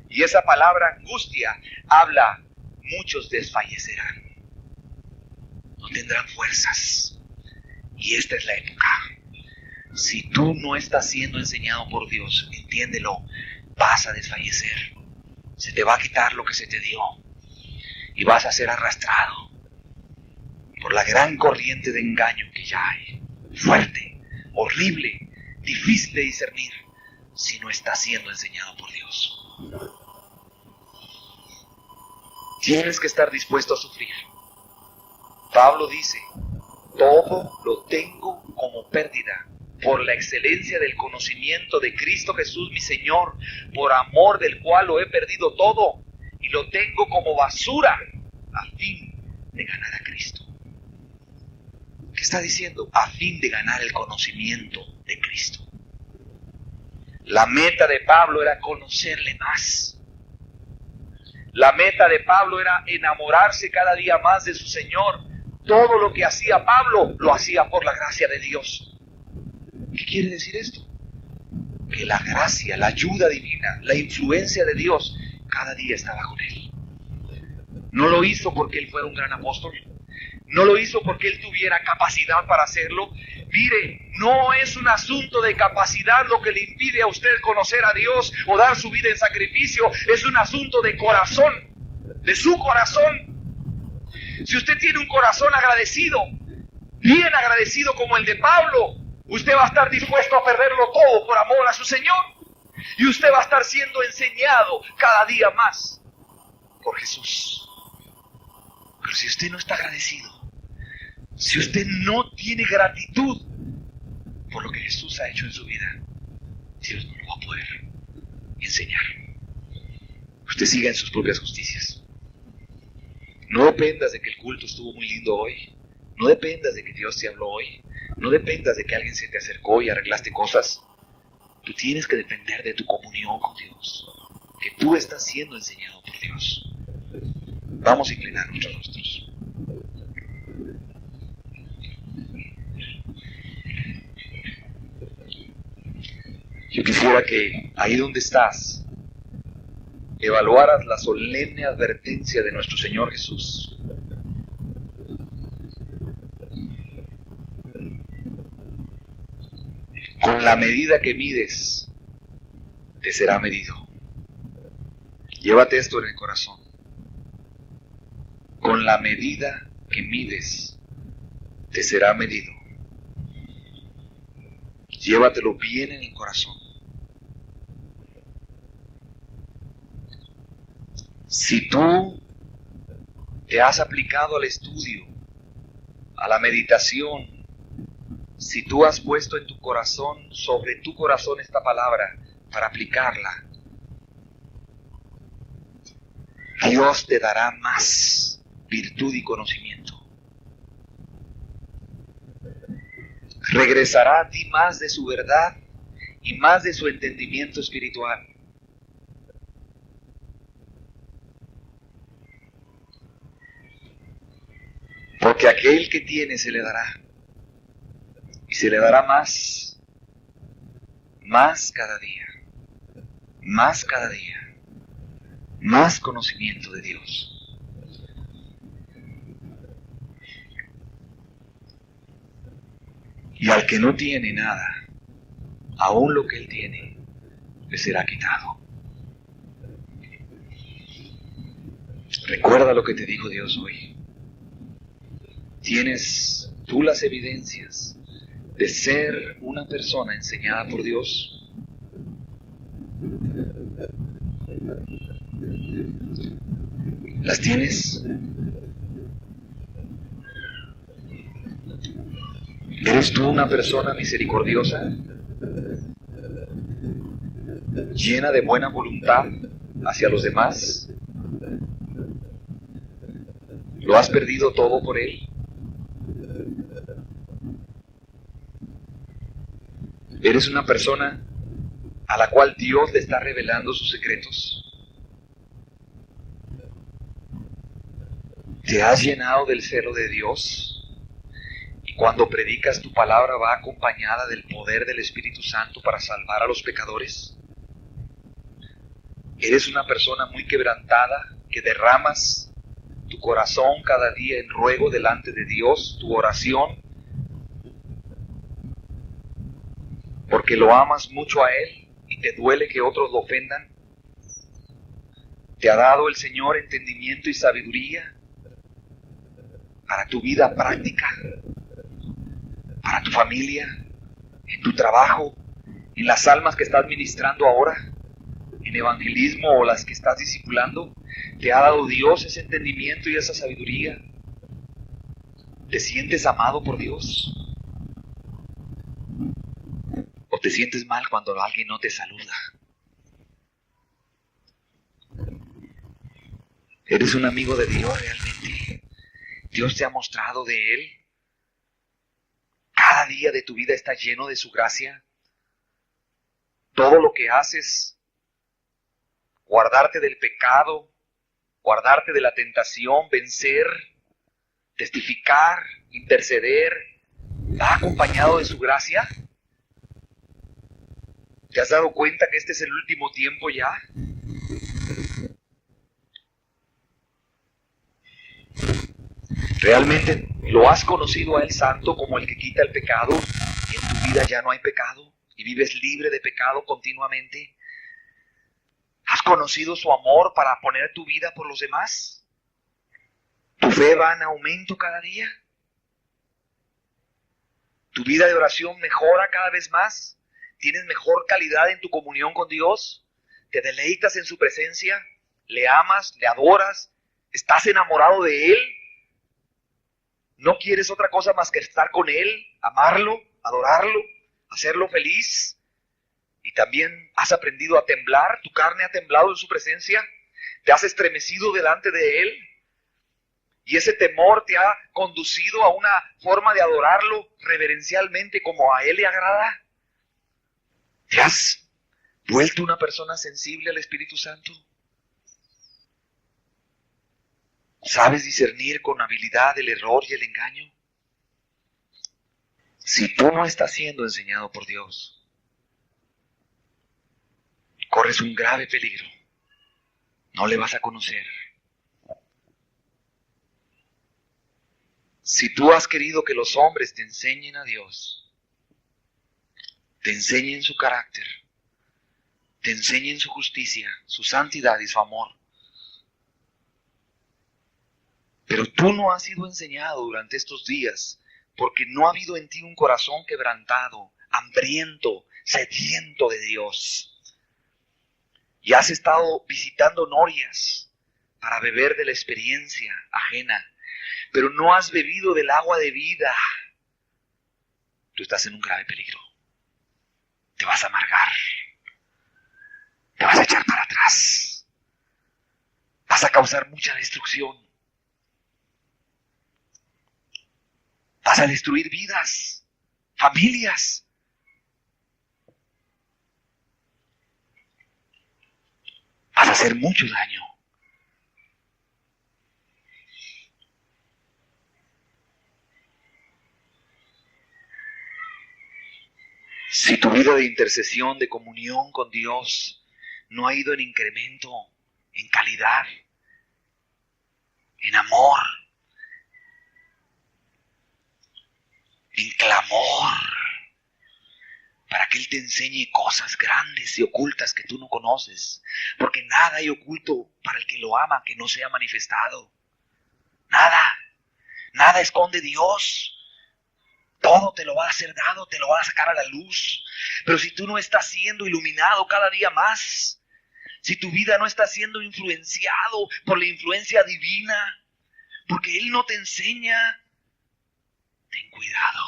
Y esa palabra angustia habla, muchos desfallecerán. No tendrán fuerzas. Y esta es la época. Si tú no estás siendo enseñado por Dios, entiéndelo, vas a desfallecer. Se te va a quitar lo que se te dio. Y vas a ser arrastrado por la gran corriente de engaño que ya hay. Fuerte, horrible, difícil de discernir si no está siendo enseñado por Dios. Tienes que estar dispuesto a sufrir. Pablo dice, todo lo tengo como pérdida por la excelencia del conocimiento de Cristo Jesús mi Señor, por amor del cual lo he perdido todo y lo tengo como basura a fin de ganar a Cristo. ¿Qué está diciendo? A fin de ganar el conocimiento de Cristo. La meta de Pablo era conocerle más. La meta de Pablo era enamorarse cada día más de su Señor. Todo lo que hacía Pablo, lo hacía por la gracia de Dios. ¿Qué quiere decir esto? Que la gracia, la ayuda divina, la influencia de Dios, cada día estaba con él. No lo hizo porque él fuera un gran apóstol. No lo hizo porque él tuviera capacidad para hacerlo. Mire, no es un asunto de capacidad lo que le impide a usted conocer a Dios o dar su vida en sacrificio. Es un asunto de corazón, de su corazón. Si usted tiene un corazón agradecido, bien agradecido como el de Pablo, usted va a estar dispuesto a perderlo todo por amor a su Señor. Y usted va a estar siendo enseñado cada día más por Jesús. Pero si usted no está agradecido, si usted no tiene gratitud por lo que Jesús ha hecho en su vida, Dios no lo va a poder enseñar. Usted siga en sus propias justicias. No dependas de que el culto estuvo muy lindo hoy. No dependas de que Dios te habló hoy. No dependas de que alguien se te acercó y arreglaste cosas. Tú tienes que depender de tu comunión con Dios, que tú estás siendo enseñado por Dios. Vamos a inclinar nuestros rostros. Yo quisiera que ahí donde estás, evaluaras la solemne advertencia de nuestro Señor Jesús. Con la medida que mides, te será medido. Llévate esto en el corazón. Con la medida que mides, te será medido. Llévatelo bien en el corazón. Si tú te has aplicado al estudio, a la meditación, si tú has puesto en tu corazón, sobre tu corazón esta palabra para aplicarla, Dios te dará más virtud y conocimiento. regresará a ti más de su verdad y más de su entendimiento espiritual. Porque aquel que tiene se le dará, y se le dará más cada día, más cada día, más conocimiento de Dios. Y al que no tiene nada, aún lo que él tiene, le será quitado. Recuerda lo que te dijo Dios hoy. ¿Tienes tú las evidencias de ser una persona enseñada por Dios? ¿Las tienes? ¿Eres tú una persona misericordiosa? ¿Llena de buena voluntad hacia los demás? ¿Lo has perdido todo por Él? ¿Eres una persona a la cual Dios le está revelando sus secretos? ¿Te has llenado del celo de Dios? Y cuando predicas, tu palabra va acompañada del poder del Espíritu Santo para salvar a los pecadores. ¿Eres una persona muy quebrantada que derramas tu corazón cada día en ruego delante de Dios, tu oración, porque lo amas mucho a Él y te duele que otros lo ofendan? ¿Te ha dado el Señor entendimiento y sabiduría para tu vida práctica, para tu familia, en tu trabajo, en las almas que estás ministrando ahora, en evangelismo o las que estás discipulando? ¿Te ha dado Dios ese entendimiento y esa sabiduría? ¿Te sientes amado por Dios? ¿O te sientes mal cuando alguien no te saluda? ¿Eres un amigo de Dios realmente? ¿Dios te ha mostrado de Él? ¿Cada día de tu vida está lleno de su gracia? Todo lo que haces, guardarte del pecado, guardarte de la tentación, vencer, testificar, interceder, ¿va acompañado de su gracia? ¿Te has dado cuenta que este es el último tiempo ya? ¿Realmente lo has conocido a Él Santo como el que quita el pecado y en tu vida ya no hay pecado y vives libre de pecado continuamente? ¿Has conocido su amor para poner tu vida por los demás? ¿Tu fe va en aumento cada día? ¿Tu vida de oración mejora cada vez más? ¿Tienes mejor calidad en tu comunión con Dios? ¿Te deleitas en su presencia? ¿Le amas? ¿Le adoras? ¿Estás enamorado de Él? ¿No quieres otra cosa más que estar con Él, amarlo, adorarlo, hacerlo feliz? ¿Y también has aprendido a temblar? ¿Tu carne ha temblado en su presencia? ¿Te has estremecido delante de Él? ¿Y ese temor te ha conducido a una forma de adorarlo reverencialmente como a Él le agrada? ¿Te has vuelto una persona sensible al Espíritu Santo? ¿Sabes discernir con habilidad el error y el engaño? Si tú no estás siendo enseñado por Dios, corres un grave peligro. No le vas a conocer. Si tú has querido que los hombres te enseñen a Dios, te enseñen su carácter, te enseñen su justicia, su santidad y su amor, pero tú no has sido enseñado durante estos días porque no ha habido en ti un corazón quebrantado, hambriento, sediento de Dios, y has estado visitando norias para beber de la experiencia ajena, pero no has bebido del agua de vida, tú estás en un grave peligro. Te vas a amargar, te vas a echar para atrás, vas a causar mucha destrucción, vas a destruir vidas, familias. Vas a hacer mucho daño. Si tu vida de intercesión, de comunión con Dios no ha ido en incremento, en calidad, en amor, en clamor, para que Él te enseñe cosas grandes y ocultas que tú no conoces, porque nada hay oculto para el que lo ama que no sea manifestado. Nada esconde Dios. Todo te lo va a hacer dado, te lo va a sacar a la luz. Pero si tú no estás siendo iluminado cada día más, si tu vida no está siendo influenciado por la influencia divina, porque Él no te enseña, ten cuidado.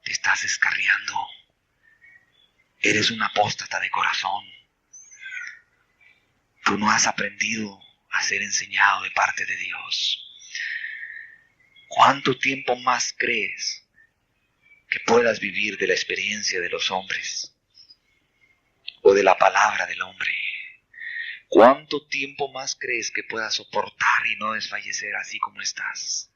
Te estás descarriando. Eres un apóstata de corazón. Tú no has aprendido a ser enseñado de parte de Dios. ¿Cuánto tiempo más crees que puedas vivir de la experiencia de los hombres o de la palabra del hombre? ¿Cuánto tiempo más crees que puedas soportar y no desfallecer así como estás?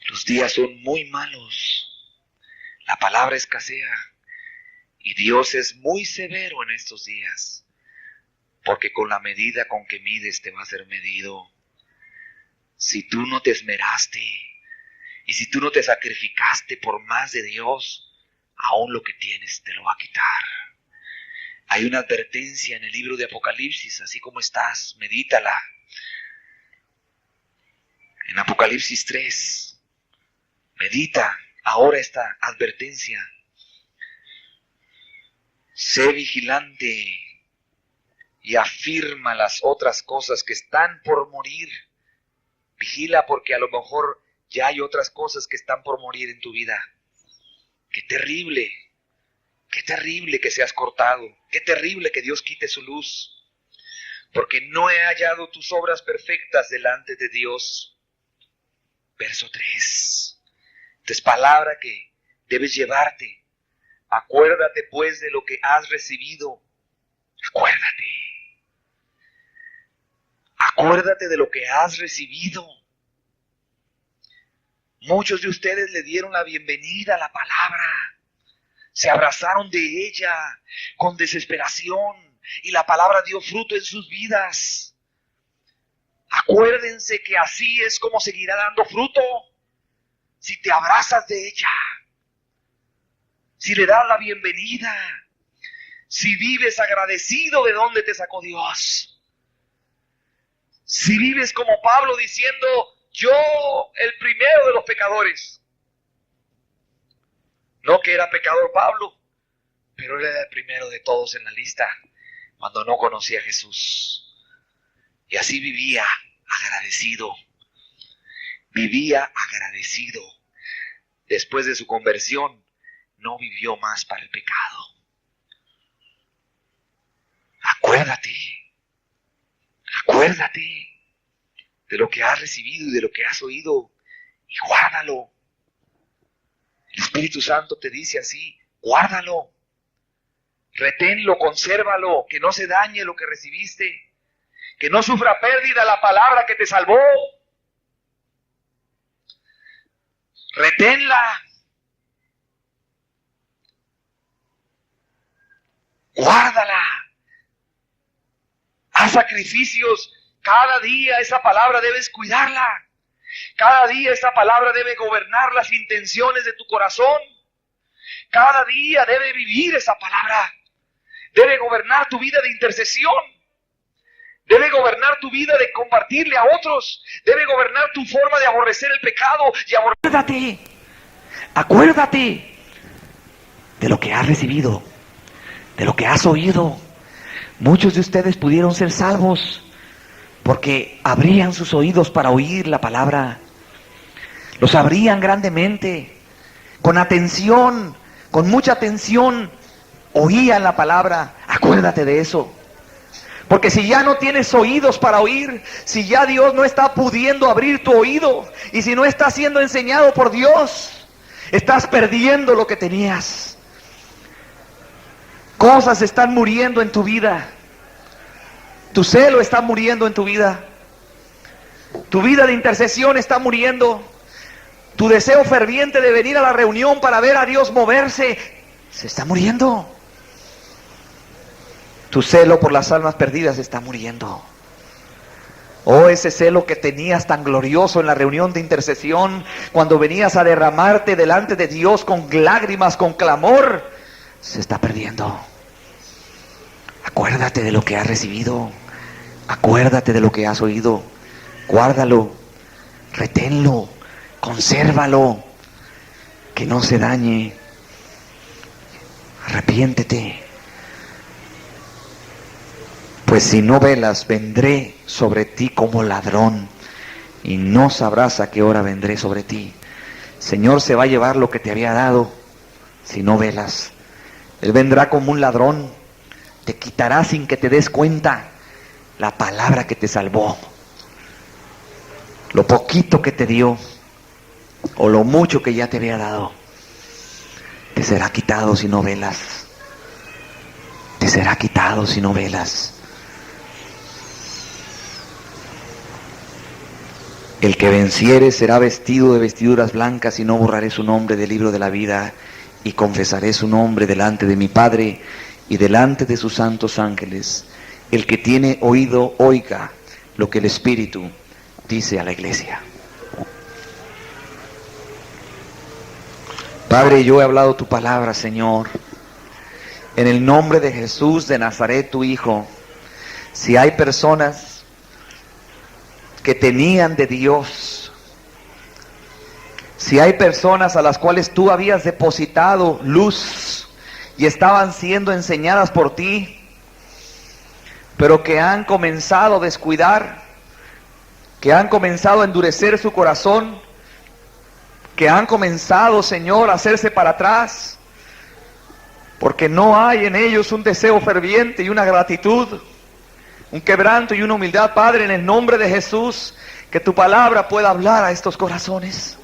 Los días son muy malos. La palabra escasea y Dios es muy severo en estos días, porque con la medida con que mides te va a ser medido. Si tú no te esmeraste y si tú no te sacrificaste por más de Dios, aún lo que tienes te lo va a quitar. Hay una advertencia en el libro de Apocalipsis, así como estás, medítala. En Apocalipsis 3, medita ahora esta advertencia. Sé vigilante y afirma las otras cosas que están por morir. Vigila porque a lo mejor ya hay otras cosas que están por morir en tu vida. Qué terrible que seas cortado. Qué terrible que Dios quite su luz. Porque no he hallado tus obras perfectas delante de Dios. Verso 3. Esta es palabra que debes llevarte. Acuérdate pues de lo que has recibido. Acuérdate. Acuérdate de lo que has recibido. Muchos de ustedes le dieron la bienvenida a la palabra. Se abrazaron de ella con desesperación y la palabra dio fruto en sus vidas. Acuérdense que así es como seguirá dando fruto si te abrazas de ella, si le das la bienvenida, si vives agradecido de dónde te sacó Dios. Si vives como Pablo diciendo, yo el primero de los pecadores. No que era pecador Pablo, pero él era el primero de todos en la lista cuando no conocía a Jesús. Y así vivía agradecido. Vivía agradecido. Después de su conversión, no vivió más para el pecado. Acuérdate de lo que has recibido y de lo que has oído y guárdalo. El Espíritu Santo te dice así, guárdalo, reténlo, consérvalo, que no se dañe lo que recibiste, que no sufra pérdida la palabra que te salvó. Reténla, guárdala, haz sacrificios. Cada día esa palabra debes cuidarla. Cada día esa palabra debe gobernar las intenciones de tu corazón. Cada día debe vivir esa palabra. Debe gobernar tu vida de intercesión. Debe gobernar tu vida de compartirle a otros. Debe gobernar tu forma de aborrecer el pecado y acuérdate de lo que has recibido, de lo que has oído. Muchos de ustedes pudieron ser salvos porque abrían sus oídos para oír la palabra. Los abrían grandemente, con atención, con mucha atención, oían la palabra. Acuérdate de eso. Porque si ya no tienes oídos para oír, si ya Dios no está pudiendo abrir tu oído, y si no estás siendo enseñado por Dios, estás perdiendo lo que tenías. Cosas están muriendo en tu vida. Tu celo está muriendo en tu vida. Tu vida de intercesión está muriendo. Tu deseo ferviente de venir a la reunión para ver a Dios moverse, se está muriendo. Tu celo por las almas perdidas está muriendo. Oh, ese celo que tenías tan glorioso en la reunión de intercesión, cuando venías a derramarte delante de Dios con lágrimas, con clamor, se está perdiendo. Acuérdate de lo que has recibido. Acuérdate de lo que has oído. Guárdalo, reténlo, consérvalo, que no se dañe. Arrepiéntete. Pues si no velas, vendré sobre ti como ladrón, y no sabrás a qué hora vendré sobre ti. Señor se va a llevar lo que te había dado, si no velas. Él vendrá como un ladrón, te quitará sin que te des cuenta la palabra que te salvó. Lo poquito que te dio, o lo mucho que ya te había dado, te será quitado si no velas. Te será quitado si no velas. El que venciere será vestido de vestiduras blancas, y no borraré su nombre del libro de la vida, y confesaré su nombre delante de mi Padre y delante de sus santos ángeles. El que tiene oído, oiga lo que el Espíritu dice a la iglesia. Padre, yo he hablado tu palabra, Señor, en el nombre de Jesús de Nazaret, tu Hijo. Si hay personas que tenían de Dios, si hay personas a las cuales tú habías depositado luz y estaban siendo enseñadas por ti, pero que han comenzado a descuidar, que han comenzado a endurecer su corazón, que han comenzado, Señor, a hacerse para atrás, porque no hay en ellos un deseo ferviente y una gratitud, un quebranto y una humildad. Padre, en el nombre de Jesús, que tu palabra pueda hablar a estos corazones.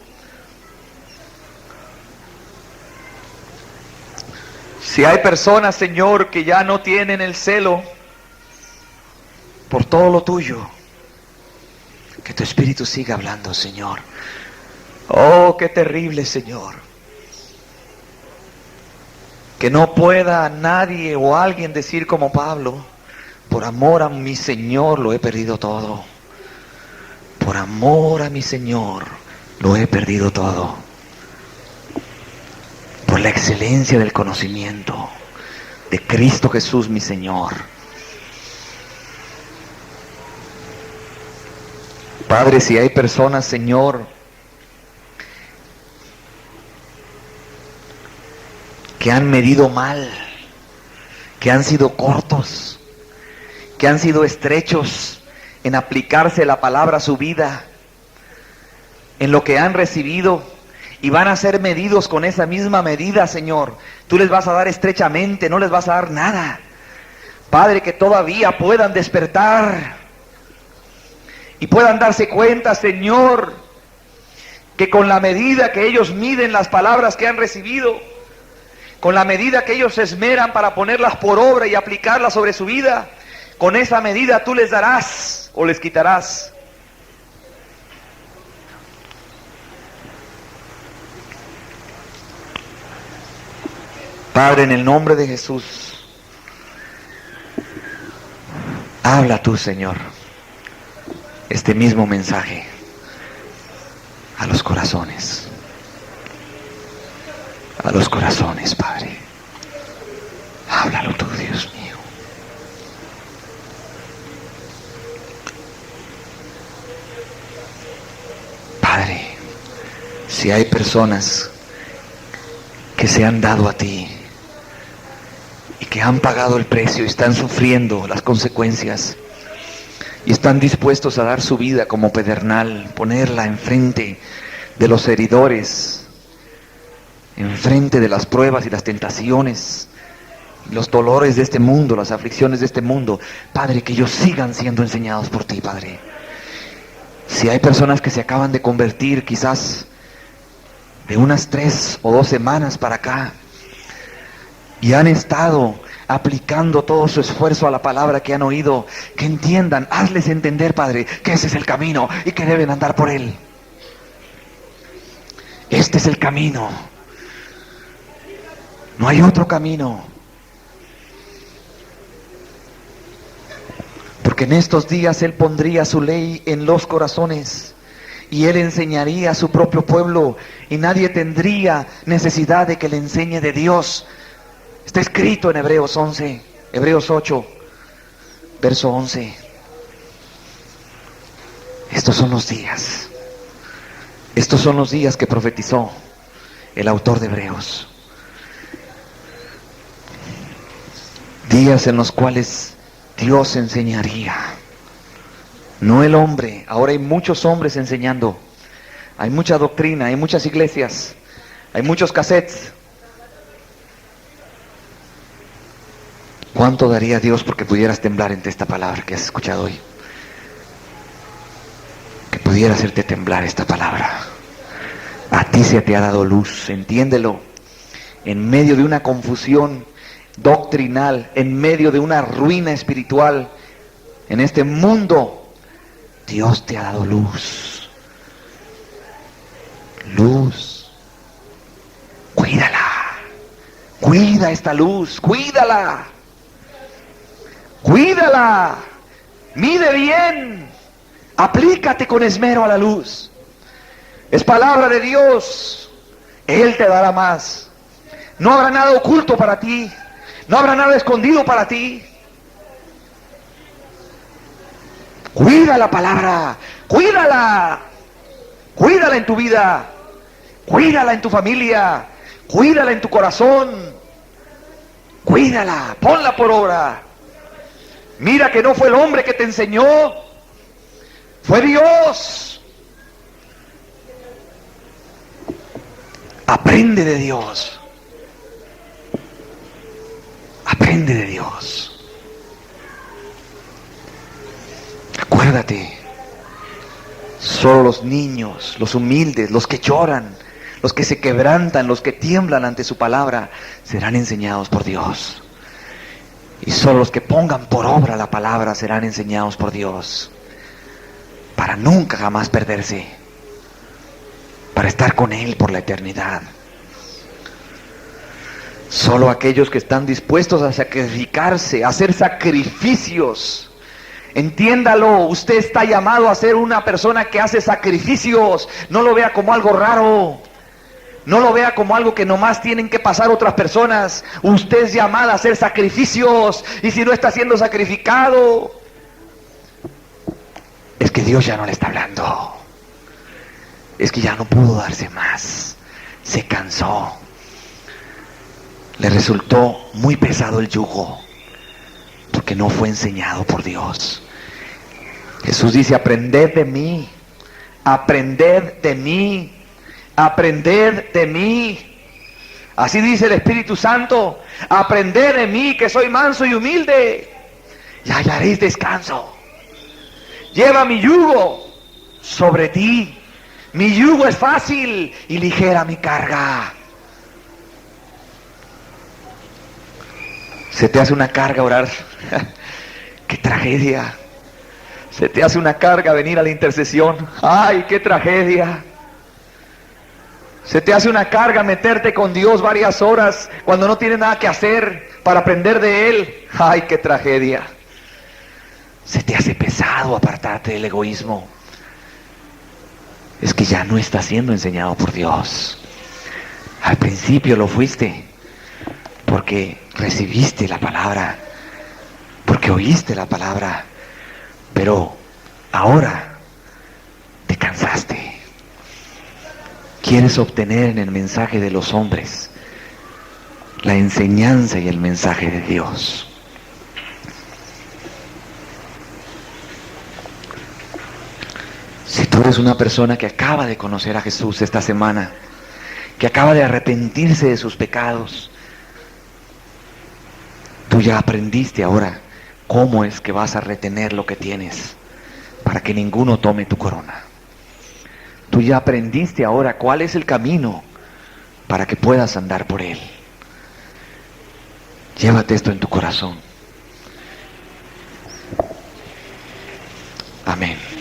Si hay personas, Señor, que ya no tienen el celo por todo lo tuyo, que tu Espíritu siga hablando, Señor. Oh, qué terrible, Señor. Que no pueda nadie o alguien decir como Pablo: por amor a mi Señor lo he perdido todo. Por amor a mi Señor lo he perdido todo. Por la excelencia del conocimiento de Cristo Jesús mi Señor. Padre, si hay personas, Señor, que han medido mal, que han sido cortos, que han sido estrechos en aplicarse la palabra a su vida, en lo que han recibido, y van a ser medidos con esa misma medida, Señor. Tú les vas a dar estrechamente, no les vas a dar nada. Padre, que todavía puedan despertar y puedan darse cuenta, Señor, que con la medida que ellos miden las palabras que han recibido, con la medida que ellos se esmeran para ponerlas por obra y aplicarlas sobre su vida, con esa medida tú les darás o les quitarás. Padre, en el nombre de Jesús, habla tú, Señor, este mismo mensaje a los corazones. A los corazones, Padre. Háblalo tú, Dios mío. Padre, si hay personas que se han dado a ti y que han pagado el precio y están sufriendo las consecuencias y están dispuestos a dar su vida como pedernal, ponerla enfrente de los heridores, enfrente de las pruebas y las tentaciones, los dolores de este mundo, las aflicciones de este mundo, Padre, que ellos sigan siendo enseñados por ti, Padre. Si hay personas que se acaban de convertir, quizás de unas 3 o 2 semanas para acá, y han estado aplicando todo su esfuerzo a la palabra que han oído, que entiendan, hazles entender, Padre, que ese es el camino y que deben andar por él. Este es el camino. No hay otro camino. Porque en estos días Él pondría su ley en los corazones y Él enseñaría a su propio pueblo y nadie tendría necesidad de que le enseñe de Dios. Está escrito en Hebreos 8, verso 11. Estos son los días. Estos son los días que profetizó el autor de Hebreos. Días en los cuales Dios enseñaría, no el hombre. Ahora hay muchos hombres enseñando, hay mucha doctrina, hay muchas iglesias, hay muchos cassettes. ¿Cuánto daría Dios porque pudieras temblar ante esta palabra que has escuchado hoy? Que pudiera hacerte temblar esta palabra. A ti se te ha dado luz, entiéndelo. En medio de una confusión doctrinal, en medio de una ruina espiritual, en este mundo, Dios te ha dado luz. Luz. Cuídala. Cuida esta luz, cuídala. Cuídala. Mide bien. Aplícate con esmero a la luz. Es palabra de Dios. Él te dará más. No habrá nada oculto para ti. No habrá nada escondido para ti. Cuida la palabra, cuídala. Cuídala en tu vida, cuídala en tu familia, cuídala en tu corazón. Cuídala, ponla por obra. Mira que no fue el hombre que te enseñó, fue Dios. Aprende de Dios. Aprende de Dios. Acuérdate, solo los niños, los humildes, los que lloran, los que se quebrantan, los que tiemblan ante su palabra, serán enseñados por Dios. Y solo los que pongan por obra la palabra serán enseñados por Dios, para nunca jamás perderse, para estar con Él por la eternidad. Solo aquellos que están dispuestos a sacrificarse, a hacer sacrificios. Entiéndalo, usted está llamado a ser una persona que hace sacrificios. No lo vea como algo raro. No lo vea como algo que nomás tienen que pasar otras personas. Usted es llamado a hacer sacrificios. Y si no está siendo sacrificado, es que Dios ya no le está hablando. Es que ya no pudo darse más. Se cansó. Le resultó muy pesado el yugo, porque no fue enseñado por Dios. Jesús dice, aprended de mí, aprended de mí, aprended de mí. Así dice el Espíritu Santo, aprended de mí que soy manso y humilde, y hallaréis descanso. Lleva mi yugo sobre ti, mi yugo es fácil y ligera mi carga. Se te hace una carga orar. ¡Qué tragedia! Se te hace una carga venir a la intercesión. ¡Ay, qué tragedia! Se te hace una carga meterte con Dios varias horas cuando no tienes nada que hacer para aprender de Él. ¡Ay, qué tragedia! Se te hace pesado apartarte del egoísmo. Es que ya no estás siendo enseñado por Dios. Al principio lo fuiste, porque recibiste la palabra, porque oíste la palabra, pero ahora te cansaste. Quieres obtener en el mensaje de los hombres la enseñanza y el mensaje de Dios. Si tú eres una persona que acaba de conocer a Jesús esta semana, que acaba de arrepentirse de sus pecados, Tú ya aprendiste ahora cómo es que vas a retener lo que tienes para que ninguno tome tu corona. Tú ya aprendiste ahora cuál es el camino para que puedas andar por él. Llévate esto en tu corazón. Amén.